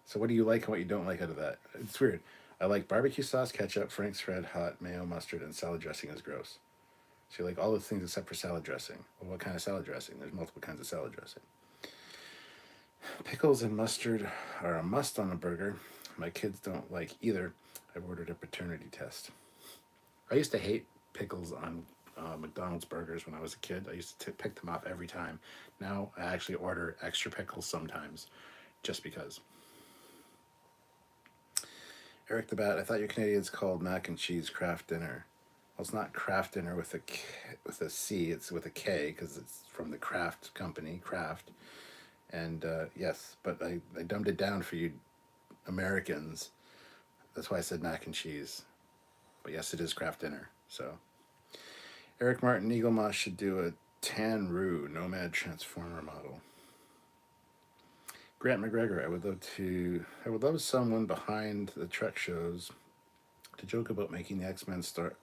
So what do you like and what you don't like out of that? It's weird. I like barbecue sauce, ketchup, Frank's, Red Hot, mayo, mustard, and salad dressing is gross. So you like all the things except for salad dressing. Well, what kind of salad dressing? There's multiple kinds of salad dressing. Pickles and mustard are a must on a burger. My kids don't like either. I've ordered a paternity test. I used to hate pickles on McDonald's burgers when I was a kid. I used to pick them off every time. Now I actually order extra pickles sometimes, just because. Eric the Bat, I thought you Canadians called mac and cheese Kraft dinner. Well, it's not Kraft dinner with a C. It's with a K because it's from the Kraft company, Kraft. And yes, but I dumbed it down for you Americans. That's why I said mac and cheese. But yes, it is Kraft dinner. So Eric Martin, Eagle Moss should do a Tanru Nomad Transformer model. Grant McGregor, I would love someone behind the Trek shows to joke about making the X-Men Star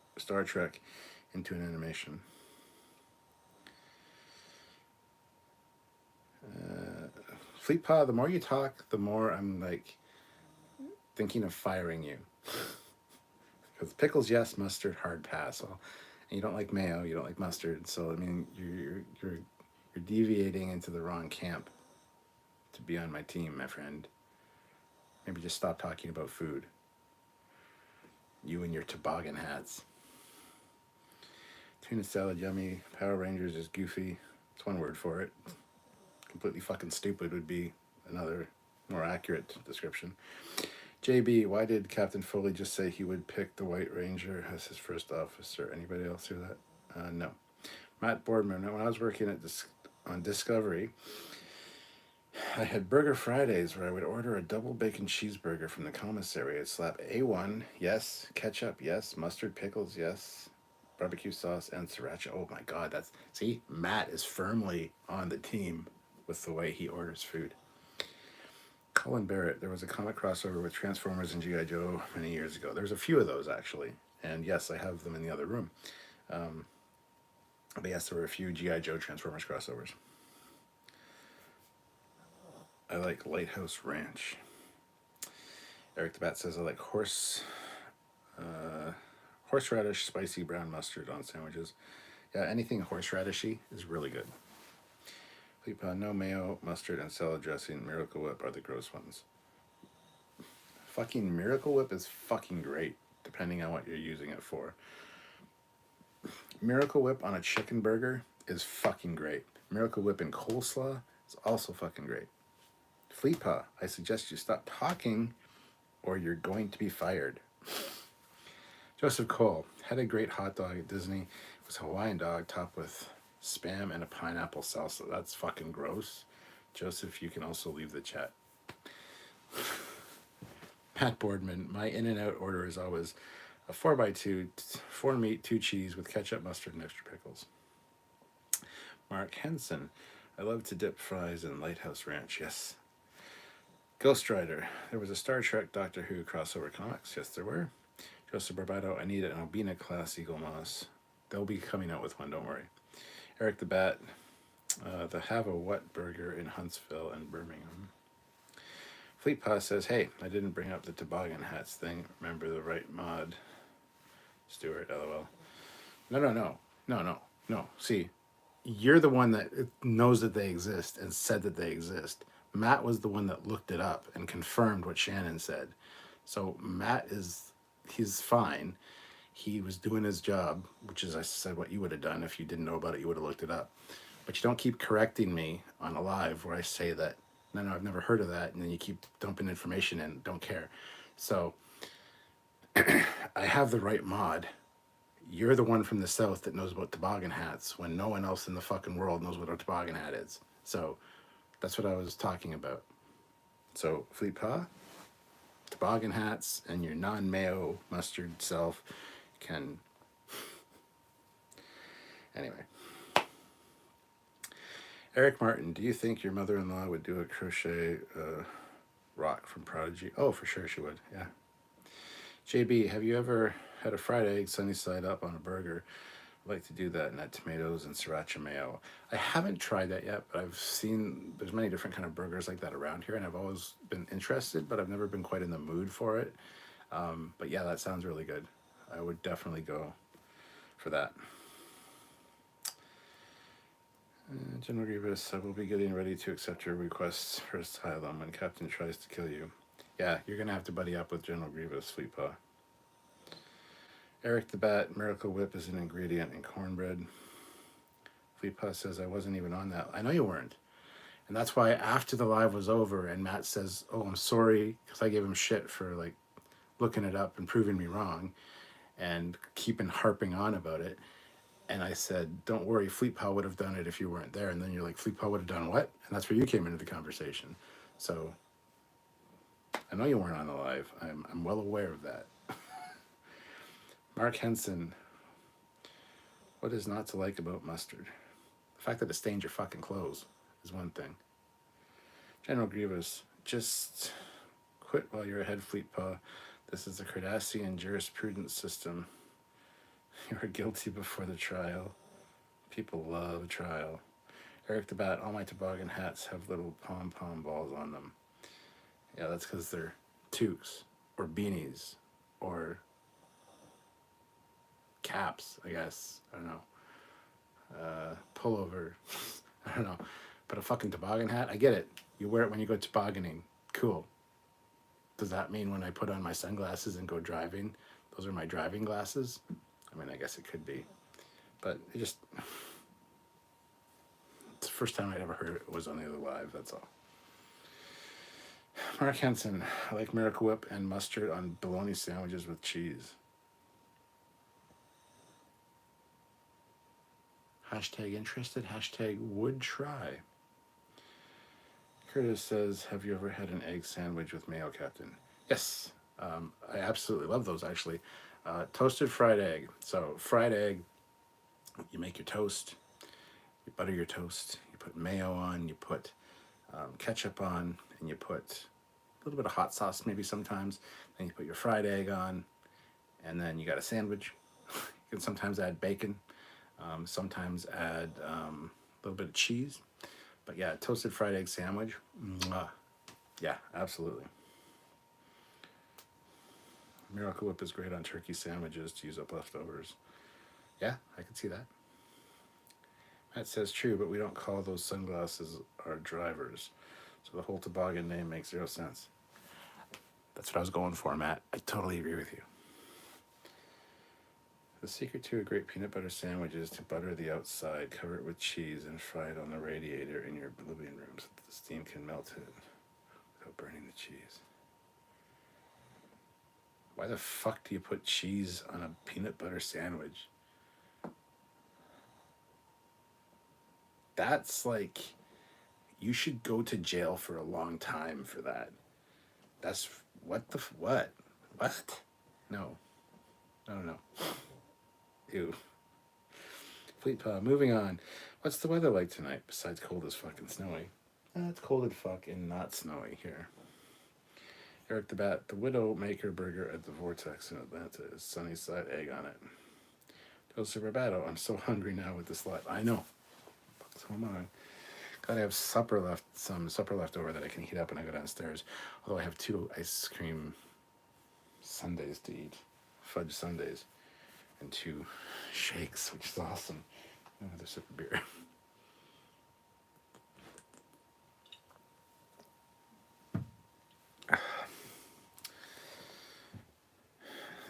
Trek into an animation. Fleet Paw, the more you talk, the more I'm like thinking of firing you. Because pickles, yes. Mustard, hard pass. Well, and you don't like mayo, you don't like mustard. So I mean, you're deviating into the wrong camp to be on my team, my friend. Maybe just stop talking about food. You and your toboggan hats. Tuna salad, yummy. Power Rangers is goofy. It's one word for it. Completely fucking stupid would be another more accurate description. JB, why did Captain Foley just say he would pick the White Ranger as his first officer? Anybody else hear that? No. Matt Boardman, when I was working on Discovery, I had Burger Fridays where I would order a double bacon cheeseburger from the commissary. I'd slap A1, yes, ketchup, yes, mustard, pickles, yes, barbecue sauce, and sriracha. Oh my god, that's. See, Matt is firmly on the team with the way he orders food. Colin Barrett, there was a comic crossover with Transformers and G.I. Joe many years ago. There's a few of those, actually. And yes, I have them in the other room. But yes, there were a few G.I. Joe Transformers crossovers. I like Lighthouse Ranch. Eric the Bat says I like horseradish spicy brown mustard on sandwiches. Yeah, anything horseradishy is really good. No mayo, mustard, and salad dressing. Miracle Whip are the gross ones. Fucking Miracle Whip is fucking great, depending on what you're using it for. Miracle Whip on a chicken burger is fucking great. Miracle Whip in coleslaw is also fucking great. Fleetpaw, I suggest you stop talking or you're going to be fired. Joseph Cole, had a great hot dog at Disney. It was a Hawaiian dog topped with Spam and a pineapple salsa. That's fucking gross. Joseph, you can also leave the chat. Pat Boardman, my In-N-Out order is always a 4x2, 4 meat, 2 cheese with ketchup, mustard, and extra pickles. Mark Henson, I love to dip fries in Lighthouse Ranch. Yes. Ghost Rider, there was a Star Trek Doctor Who crossover comics. Yes, there were. Joseph Barbado, I need an Albina class Eagle Moss. They'll be coming out with one, don't worry. Eric the Bat, the Have a What Burger in Huntsville and Birmingham. Fleetpaw says, hey, I didn't bring up the toboggan hats thing. Remember the right mod? Stuart, lol. No. See, you're the one that knows that they exist and said that they exist. Matt was the one that looked it up and confirmed what Shannon said. So Matt he's fine. He was doing his job, which is, I said, what you would have done if you didn't know about it. You would have looked it up. But you don't keep correcting me on a live where I say that, no, I've never heard of that. And then you keep dumping information in, don't care. So I have the right mod. You're the one from the South that knows about toboggan hats when no one else in the fucking world knows what a toboggan hat is. So that's what I was talking about. So Fleetpaw, toboggan hats and your non-mayo mustard self can... Anyway. Eric Martin, do you think your mother-in-law would do a crochet rock from Prodigy? Oh, for sure she would, yeah. JB, have you ever had a fried egg sunny side up on a burger? I'd like to do that and add tomatoes and sriracha mayo. I haven't tried that yet, but I've seen there's many different kind of burgers like that around here, and I've always been interested, but I've never been quite in the mood for it. But yeah, that sounds really good. I would definitely go for that. General Grievous, I will be getting ready to accept your requests for asylum when Captain tries to kill you. Yeah, you're going to have to buddy up with General Grievous, Fleetpaw. Eric the Bat, Miracle Whip is an ingredient in cornbread. Fleetpaw says, I wasn't even on that. I know you weren't. And that's why after the live was over and Matt says, oh, I'm sorry, because I gave him shit for like looking it up and proving me wrong and keeping harping on about it. And I said, don't worry, Fleetpaw would have done it if you weren't there. And then you're like, Fleetpaw would have done what? And that's where you came into the conversation. So I know you weren't on the live. I'm well aware of that. Mark Henson, what is not to like about mustard? The fact that it stains your fucking clothes is one thing. General Grievous, just quit while you're ahead, Fleetpaw. This is the Cardassian jurisprudence system. You are guilty before the trial. People love a trial. Eric the Bat, all my toboggan hats have little pom-pom balls on them. Yeah, that's because they're toques or beanies or caps, I guess. I don't know. Pullover. I don't know. But a fucking toboggan hat, I get it. You wear it when you go tobogganing. Cool. Does that mean when I put on my sunglasses and go driving, those are my driving glasses? I mean, I guess it could be. But it just... It's the first time I'd ever heard it was on the other live, that's all. Mark Henson, I like Miracle Whip and mustard on bologna sandwiches with cheese. Hashtag interested, hashtag would try. Curtis says, have you ever had an egg sandwich with mayo, Captain? Yes. I absolutely love those, actually. Toasted fried egg. So, fried egg, you make your toast, you butter your toast, you put mayo on, you put ketchup on, and you put a little bit of hot sauce maybe sometimes. Then you put your fried egg on, and then you got a sandwich. You can sometimes add bacon, sometimes add a little bit of cheese. But yeah, toasted fried egg sandwich. Mwah. Yeah, absolutely. Miracle Whip is great on turkey sandwiches to use up leftovers. Yeah, I can see that. Matt says true, but we don't call those sunglasses our drivers. So the whole toboggan name makes zero sense. That's what I was going for, Matt. I totally agree with you. The secret to a great peanut butter sandwich is to butter the outside, cover it with cheese, and fry it on the radiator in your living room so that the steam can melt it without burning the cheese. Why the fuck do you put cheese on a peanut butter sandwich? That's like, you should go to jail for a long time for that. That's, what? What? No. No. Ew. Moving on. What's the weather like tonight besides cold as fucking snowy? It's cold as fuck and not snowy here. Eric the Bat, the Widowmaker burger at the Vortex in Atlanta is sunny side egg on it. Toaster Barbato, I'm so hungry now with this live. I know. So am I. Gotta have some supper left over that I can heat up when I go downstairs. Although I have 2 ice cream sundaes to eat. Fudge sundaes. And 2 shakes, which is awesome. Another sip of beer.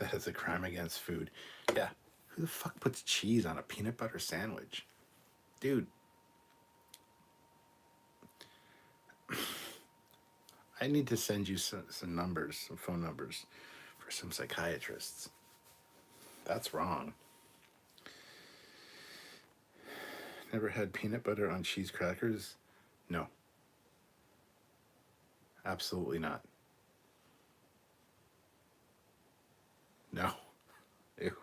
That is a crime against food. Yeah. Who the fuck puts cheese on a peanut butter sandwich? Dude. I need to send you some numbers, some phone numbers for some psychiatrists. That's wrong. Never had peanut butter on cheese crackers? No. Absolutely not. No. Ew.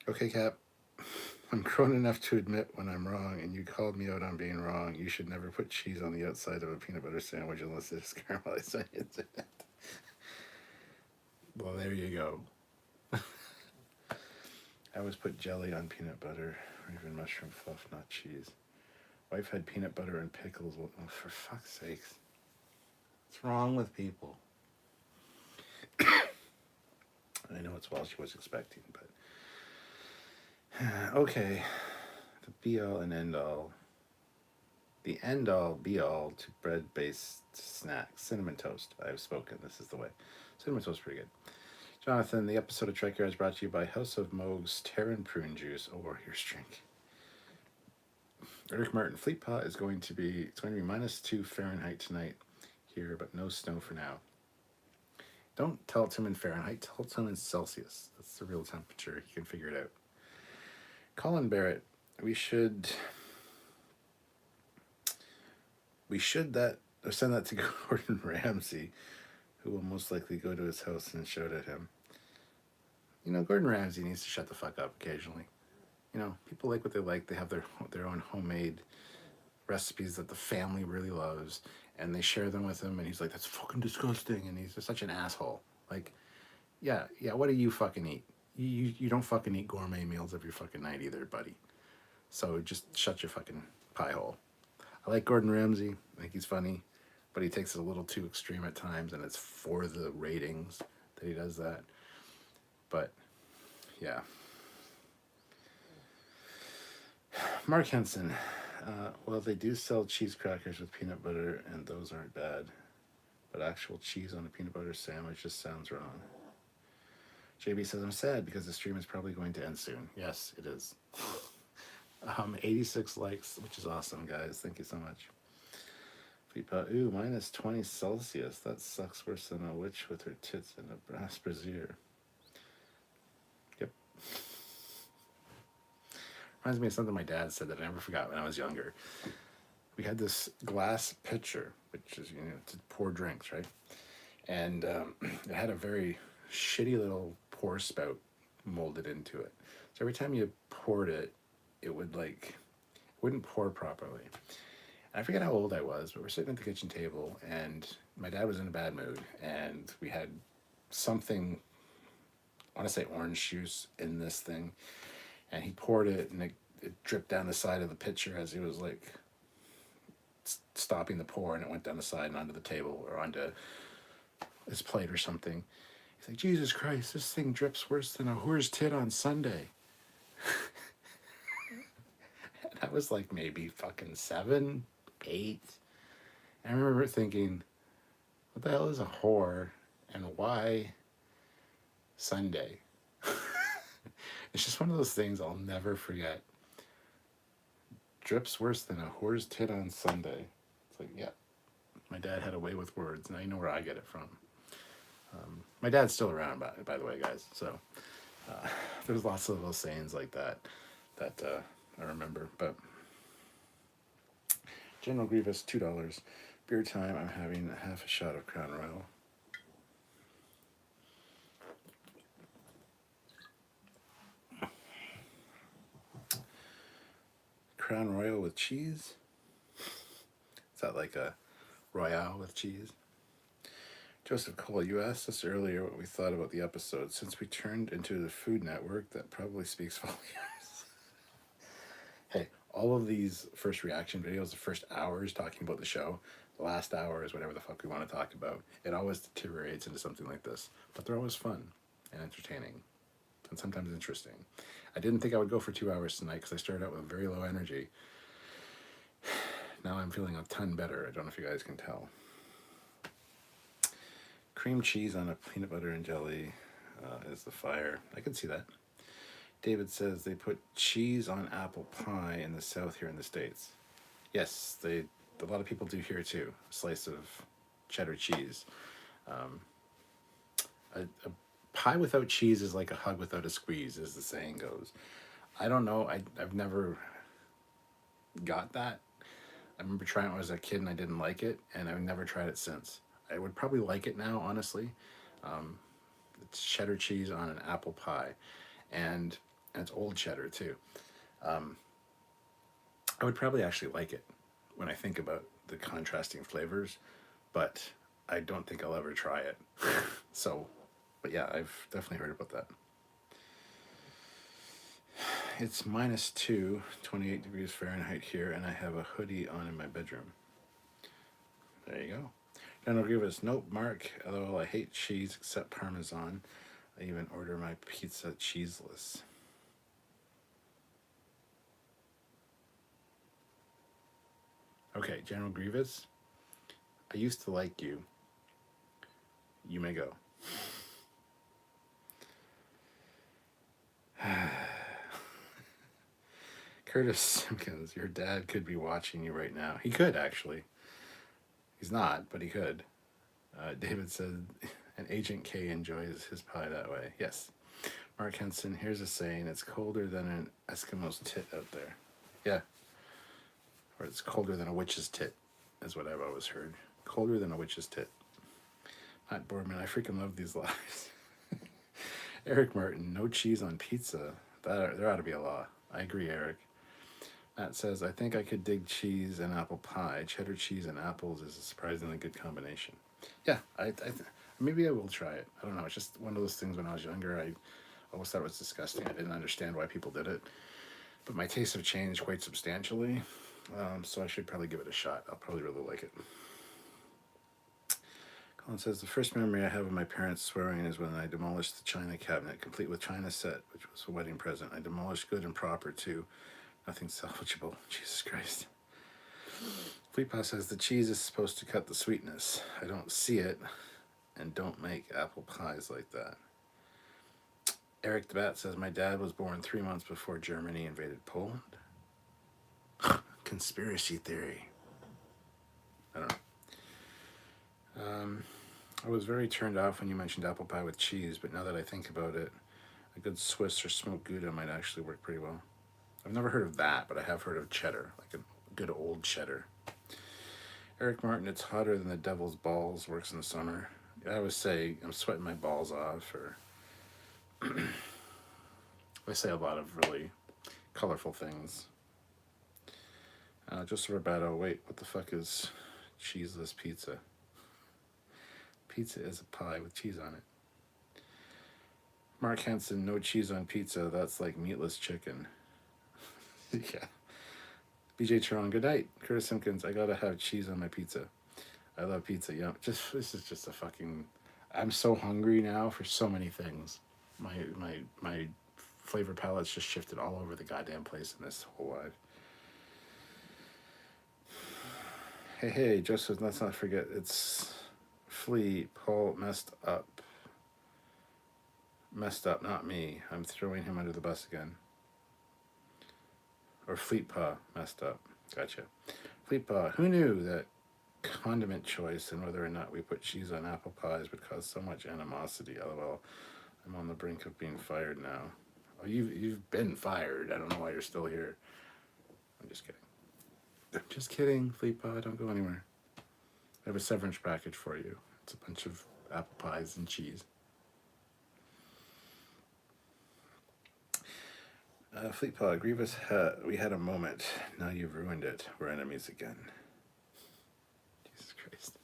Okay, Cap. I'm grown enough to admit when I'm wrong, and you called me out on being wrong. You should never put cheese on the outside of a peanut butter sandwich unless there's caramelized onions in it. Well, there you go. I always put jelly on peanut butter, or even mushroom fluff, not cheese. Wife had peanut butter and pickles. Oh, for fuck's sakes. What's wrong with people? I know it's what she was expecting, but... Okay. The be-all and end-all. The end-all, be-all to bread-based snacks. Cinnamon toast. I've spoken. This is the way. Cinnamon toast is pretty good. Jonathan, the episode of Trekyards brought to you by House of Moog's Terran Prune Juice. Oh, here's drink. Eric Martin, Fleet Pot is going to be, it's going to be -2 Fahrenheit tonight here, but no snow for now. Don't tell it to him in Fahrenheit, tell it to him in Celsius. That's the real temperature. You can figure it out. Colin Barrett, we should send that to Gordon Ramsay, who will most likely go to his house and shout at him. You know, Gordon Ramsay needs to shut the fuck up occasionally. You know, people like what they like. They have their own homemade recipes that the family really loves, and they share them with him, and he's like, that's fucking disgusting, and he's just such an asshole. Like, yeah, what do you fucking eat? You don't fucking eat gourmet meals every fucking night either, buddy. So just shut your fucking pie hole. I like Gordon Ramsay. I think he's funny, but he takes it a little too extreme at times, and it's for the ratings that he does that. But, yeah. Mark Henson. Well, they do sell cheese crackers with peanut butter, and those aren't bad. But actual cheese on a peanut butter sandwich just sounds wrong. JB says, I'm sad because the stream is probably going to end soon. Yes, it is. 86 likes, which is awesome, guys. Thank you so much. Ooh, -20 Celsius. That sucks worse than a witch with her tits and a brass brassiere. Yep. Reminds me of something my dad said that I never forgot when I was younger. we had this glass pitcher, which is, to pour drinks, right? And it had a very shitty little pour spout molded into it. So every time you poured it, it would wouldn't pour properly. And I forget how old I was, but we're sitting at the kitchen table, and my dad was in a bad mood, and we had something, I want to say orange juice in this thing, and he poured it, and it dripped down the side of the pitcher as he was like stopping the pour, and it went down the side and onto the table or onto his plate or something. He's like, Jesus Christ, this thing drips worse than a whore's tit on Sunday. And I was like maybe fucking 7, 8. And I remember thinking, what the hell is a whore and why Sunday? It's just one of those things I'll never forget. Drips worse than a whore's tit on Sunday. It's like, yeah, my dad had a way with words. Now you know where I get it from. My dad's still around, by the way, guys. So there's lots of little sayings like that I remember. But General Grievous, $2. Beer time, I'm having half a shot of Crown Royal. Crown Royal with cheese? Is that like a Royale with cheese? Joseph Cole, you asked us earlier what we thought about the episode. Since we turned into the Food Network, that probably speaks volumes. Hey, all of these first reaction videos, the first hours talking about the show, the last hour is whatever the fuck we want to talk about. It always deteriorates into something like this. But they're always fun and entertaining and sometimes interesting. I didn't think I would go for 2 hours tonight because I started out with very low energy. Now I'm feeling a ton better. I don't know if you guys can tell. Cream cheese on a peanut butter and jelly is the fire. I can see that. David says they put cheese on apple pie in the South here in the States. Yes, a lot of people do here too. A slice of cheddar cheese. A pie without cheese is like a hug without a squeeze, as the saying goes. I don't know. I've never got that. I remember trying it when I was a kid and I didn't like it, and I've never tried it since. I would probably like it now, honestly. It's cheddar cheese on an apple pie, and it's old cheddar too. I would probably actually like it when I think about the contrasting flavors, but I don't think I'll ever try it. So, but yeah, I've definitely heard about that. It's -2, 28 degrees Fahrenheit here, and I have a hoodie on in my bedroom. There you go. General Grievous, nope, Mark, LOL, I hate cheese except Parmesan. I even order my pizza cheeseless. Okay, General Grievous, I used to like you. You may go. Curtis Simpkins, your dad could be watching you right now. He could, actually. He's not, but he could. David said, an Agent K enjoys his pie that way. Yes. Mark Henson, here's a saying, it's colder than an Eskimo's tit out there. Yeah. Or it's colder than a witch's tit, is what I've always heard. Colder than a witch's tit. Matt Boardman, I freaking love these lives. Eric Martin, no cheese on pizza. There ought to be a law. I agree, Eric. Matt says, I think I could dig cheese and apple pie. Cheddar cheese and apples is a surprisingly good combination. Yeah, maybe I will try it. I don't know. It's just one of those things when I was younger. I always thought it was disgusting. I didn't understand why people did it. But my tastes have changed quite substantially. So I should probably give it a shot. I'll probably really like it. Colin says, the first memory I have of my parents swearing is when I demolished the china cabinet, complete with china set, which was a wedding present. I demolished good and proper, too. Nothing salvageable. Jesus Christ. Fleetpaw says, the cheese is supposed to cut the sweetness. I don't see it, and don't make apple pies like that. Eric the Bat says, my dad was born 3 months before Germany invaded Poland. Conspiracy theory. I don't know. I was very turned off when you mentioned apple pie with cheese, but now that I think about it, a good Swiss or smoked Gouda might actually work pretty well. I've never heard of that, but I have heard of cheddar, like a good old cheddar. Eric Martin, it's hotter than the devil's balls, works in the summer. I always say I'm sweating my balls off, or I say a lot of really colorful things. Joseph Roberto, wait, what the fuck is cheeseless pizza? Pizza is a pie with cheese on it. Mark Hansen, no cheese on pizza, that's like meatless chicken. Yeah. BJ Charon, good night. Curtis Simpkins, I gotta have cheese on my pizza. I love pizza. Yeah, this is just a fucking. I'm so hungry now for so many things. My flavor palettes just shifted all over the goddamn place in this whole life. Hey, Joseph, let's not forget it's Flea. Paul messed up. Messed up, not me. I'm throwing him under the bus again. Or Fleetpaw messed up. Gotcha. Fleetpaw, who knew that condiment choice and whether or not we put cheese on apple pies would cause so much animosity? LOL. I'm on the brink of being fired now. Oh, you've been fired. I don't know why you're still here. I'm just kidding. I'm just kidding, Fleetpaw. Don't go anywhere. I have a severance package for you. It's a bunch of apple pies and cheese. Fleetpaw, Grievous, we had a moment. Now you've ruined it. We're enemies again. Jesus Christ.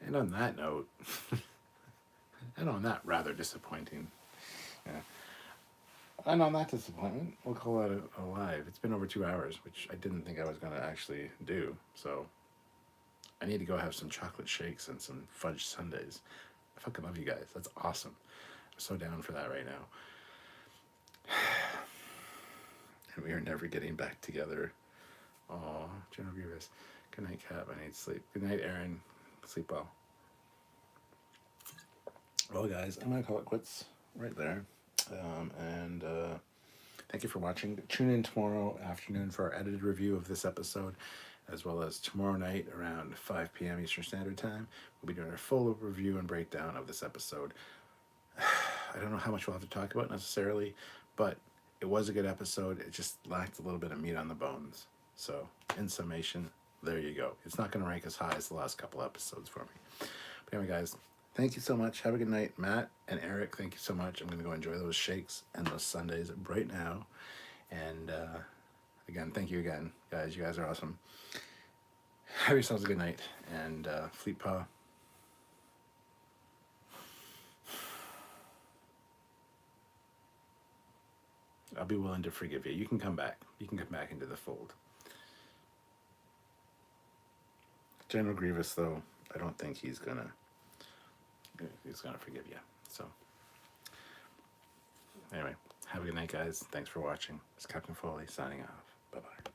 And on that note, and on that rather disappointing, yeah. And on that disappointment, we'll call it a live. It's been over 2 hours, which I didn't think I was going to actually do. So I need to go have some chocolate shakes and some fudge sundaes. I fucking love you guys. That's awesome. I'm so down for that right now. And we are never getting back together. Aw, General Grievous. Good night, Cap. I need sleep. Good night, Aaron. Sleep well. Well, guys, I'm going to call it quits right there. And thank you for watching. Tune in tomorrow afternoon for our edited review of this episode, as well as tomorrow night around 5 p.m. Eastern Standard Time. We'll be doing our full review and breakdown of this episode. I don't know how much we'll have to talk about necessarily, but it was a good episode. It just lacked a little bit of meat on the bones. So, in summation, there you go. It's not going to rank as high as the last couple episodes for me. But anyway, guys, thank you so much. Have a good night. Matt and Eric, thank you so much. I'm going to go enjoy those shakes and those sundaes right now. And again, thank you again, guys. You guys are awesome. Have yourselves a good night. And Fleetpaw, I'll be willing to forgive you. You can come back. You can come back into the fold. General Grievous, though, I don't think he's gonna forgive you. So anyway, have a good night, guys. Thanks for watching. It's Captain Foley signing off. Bye-bye.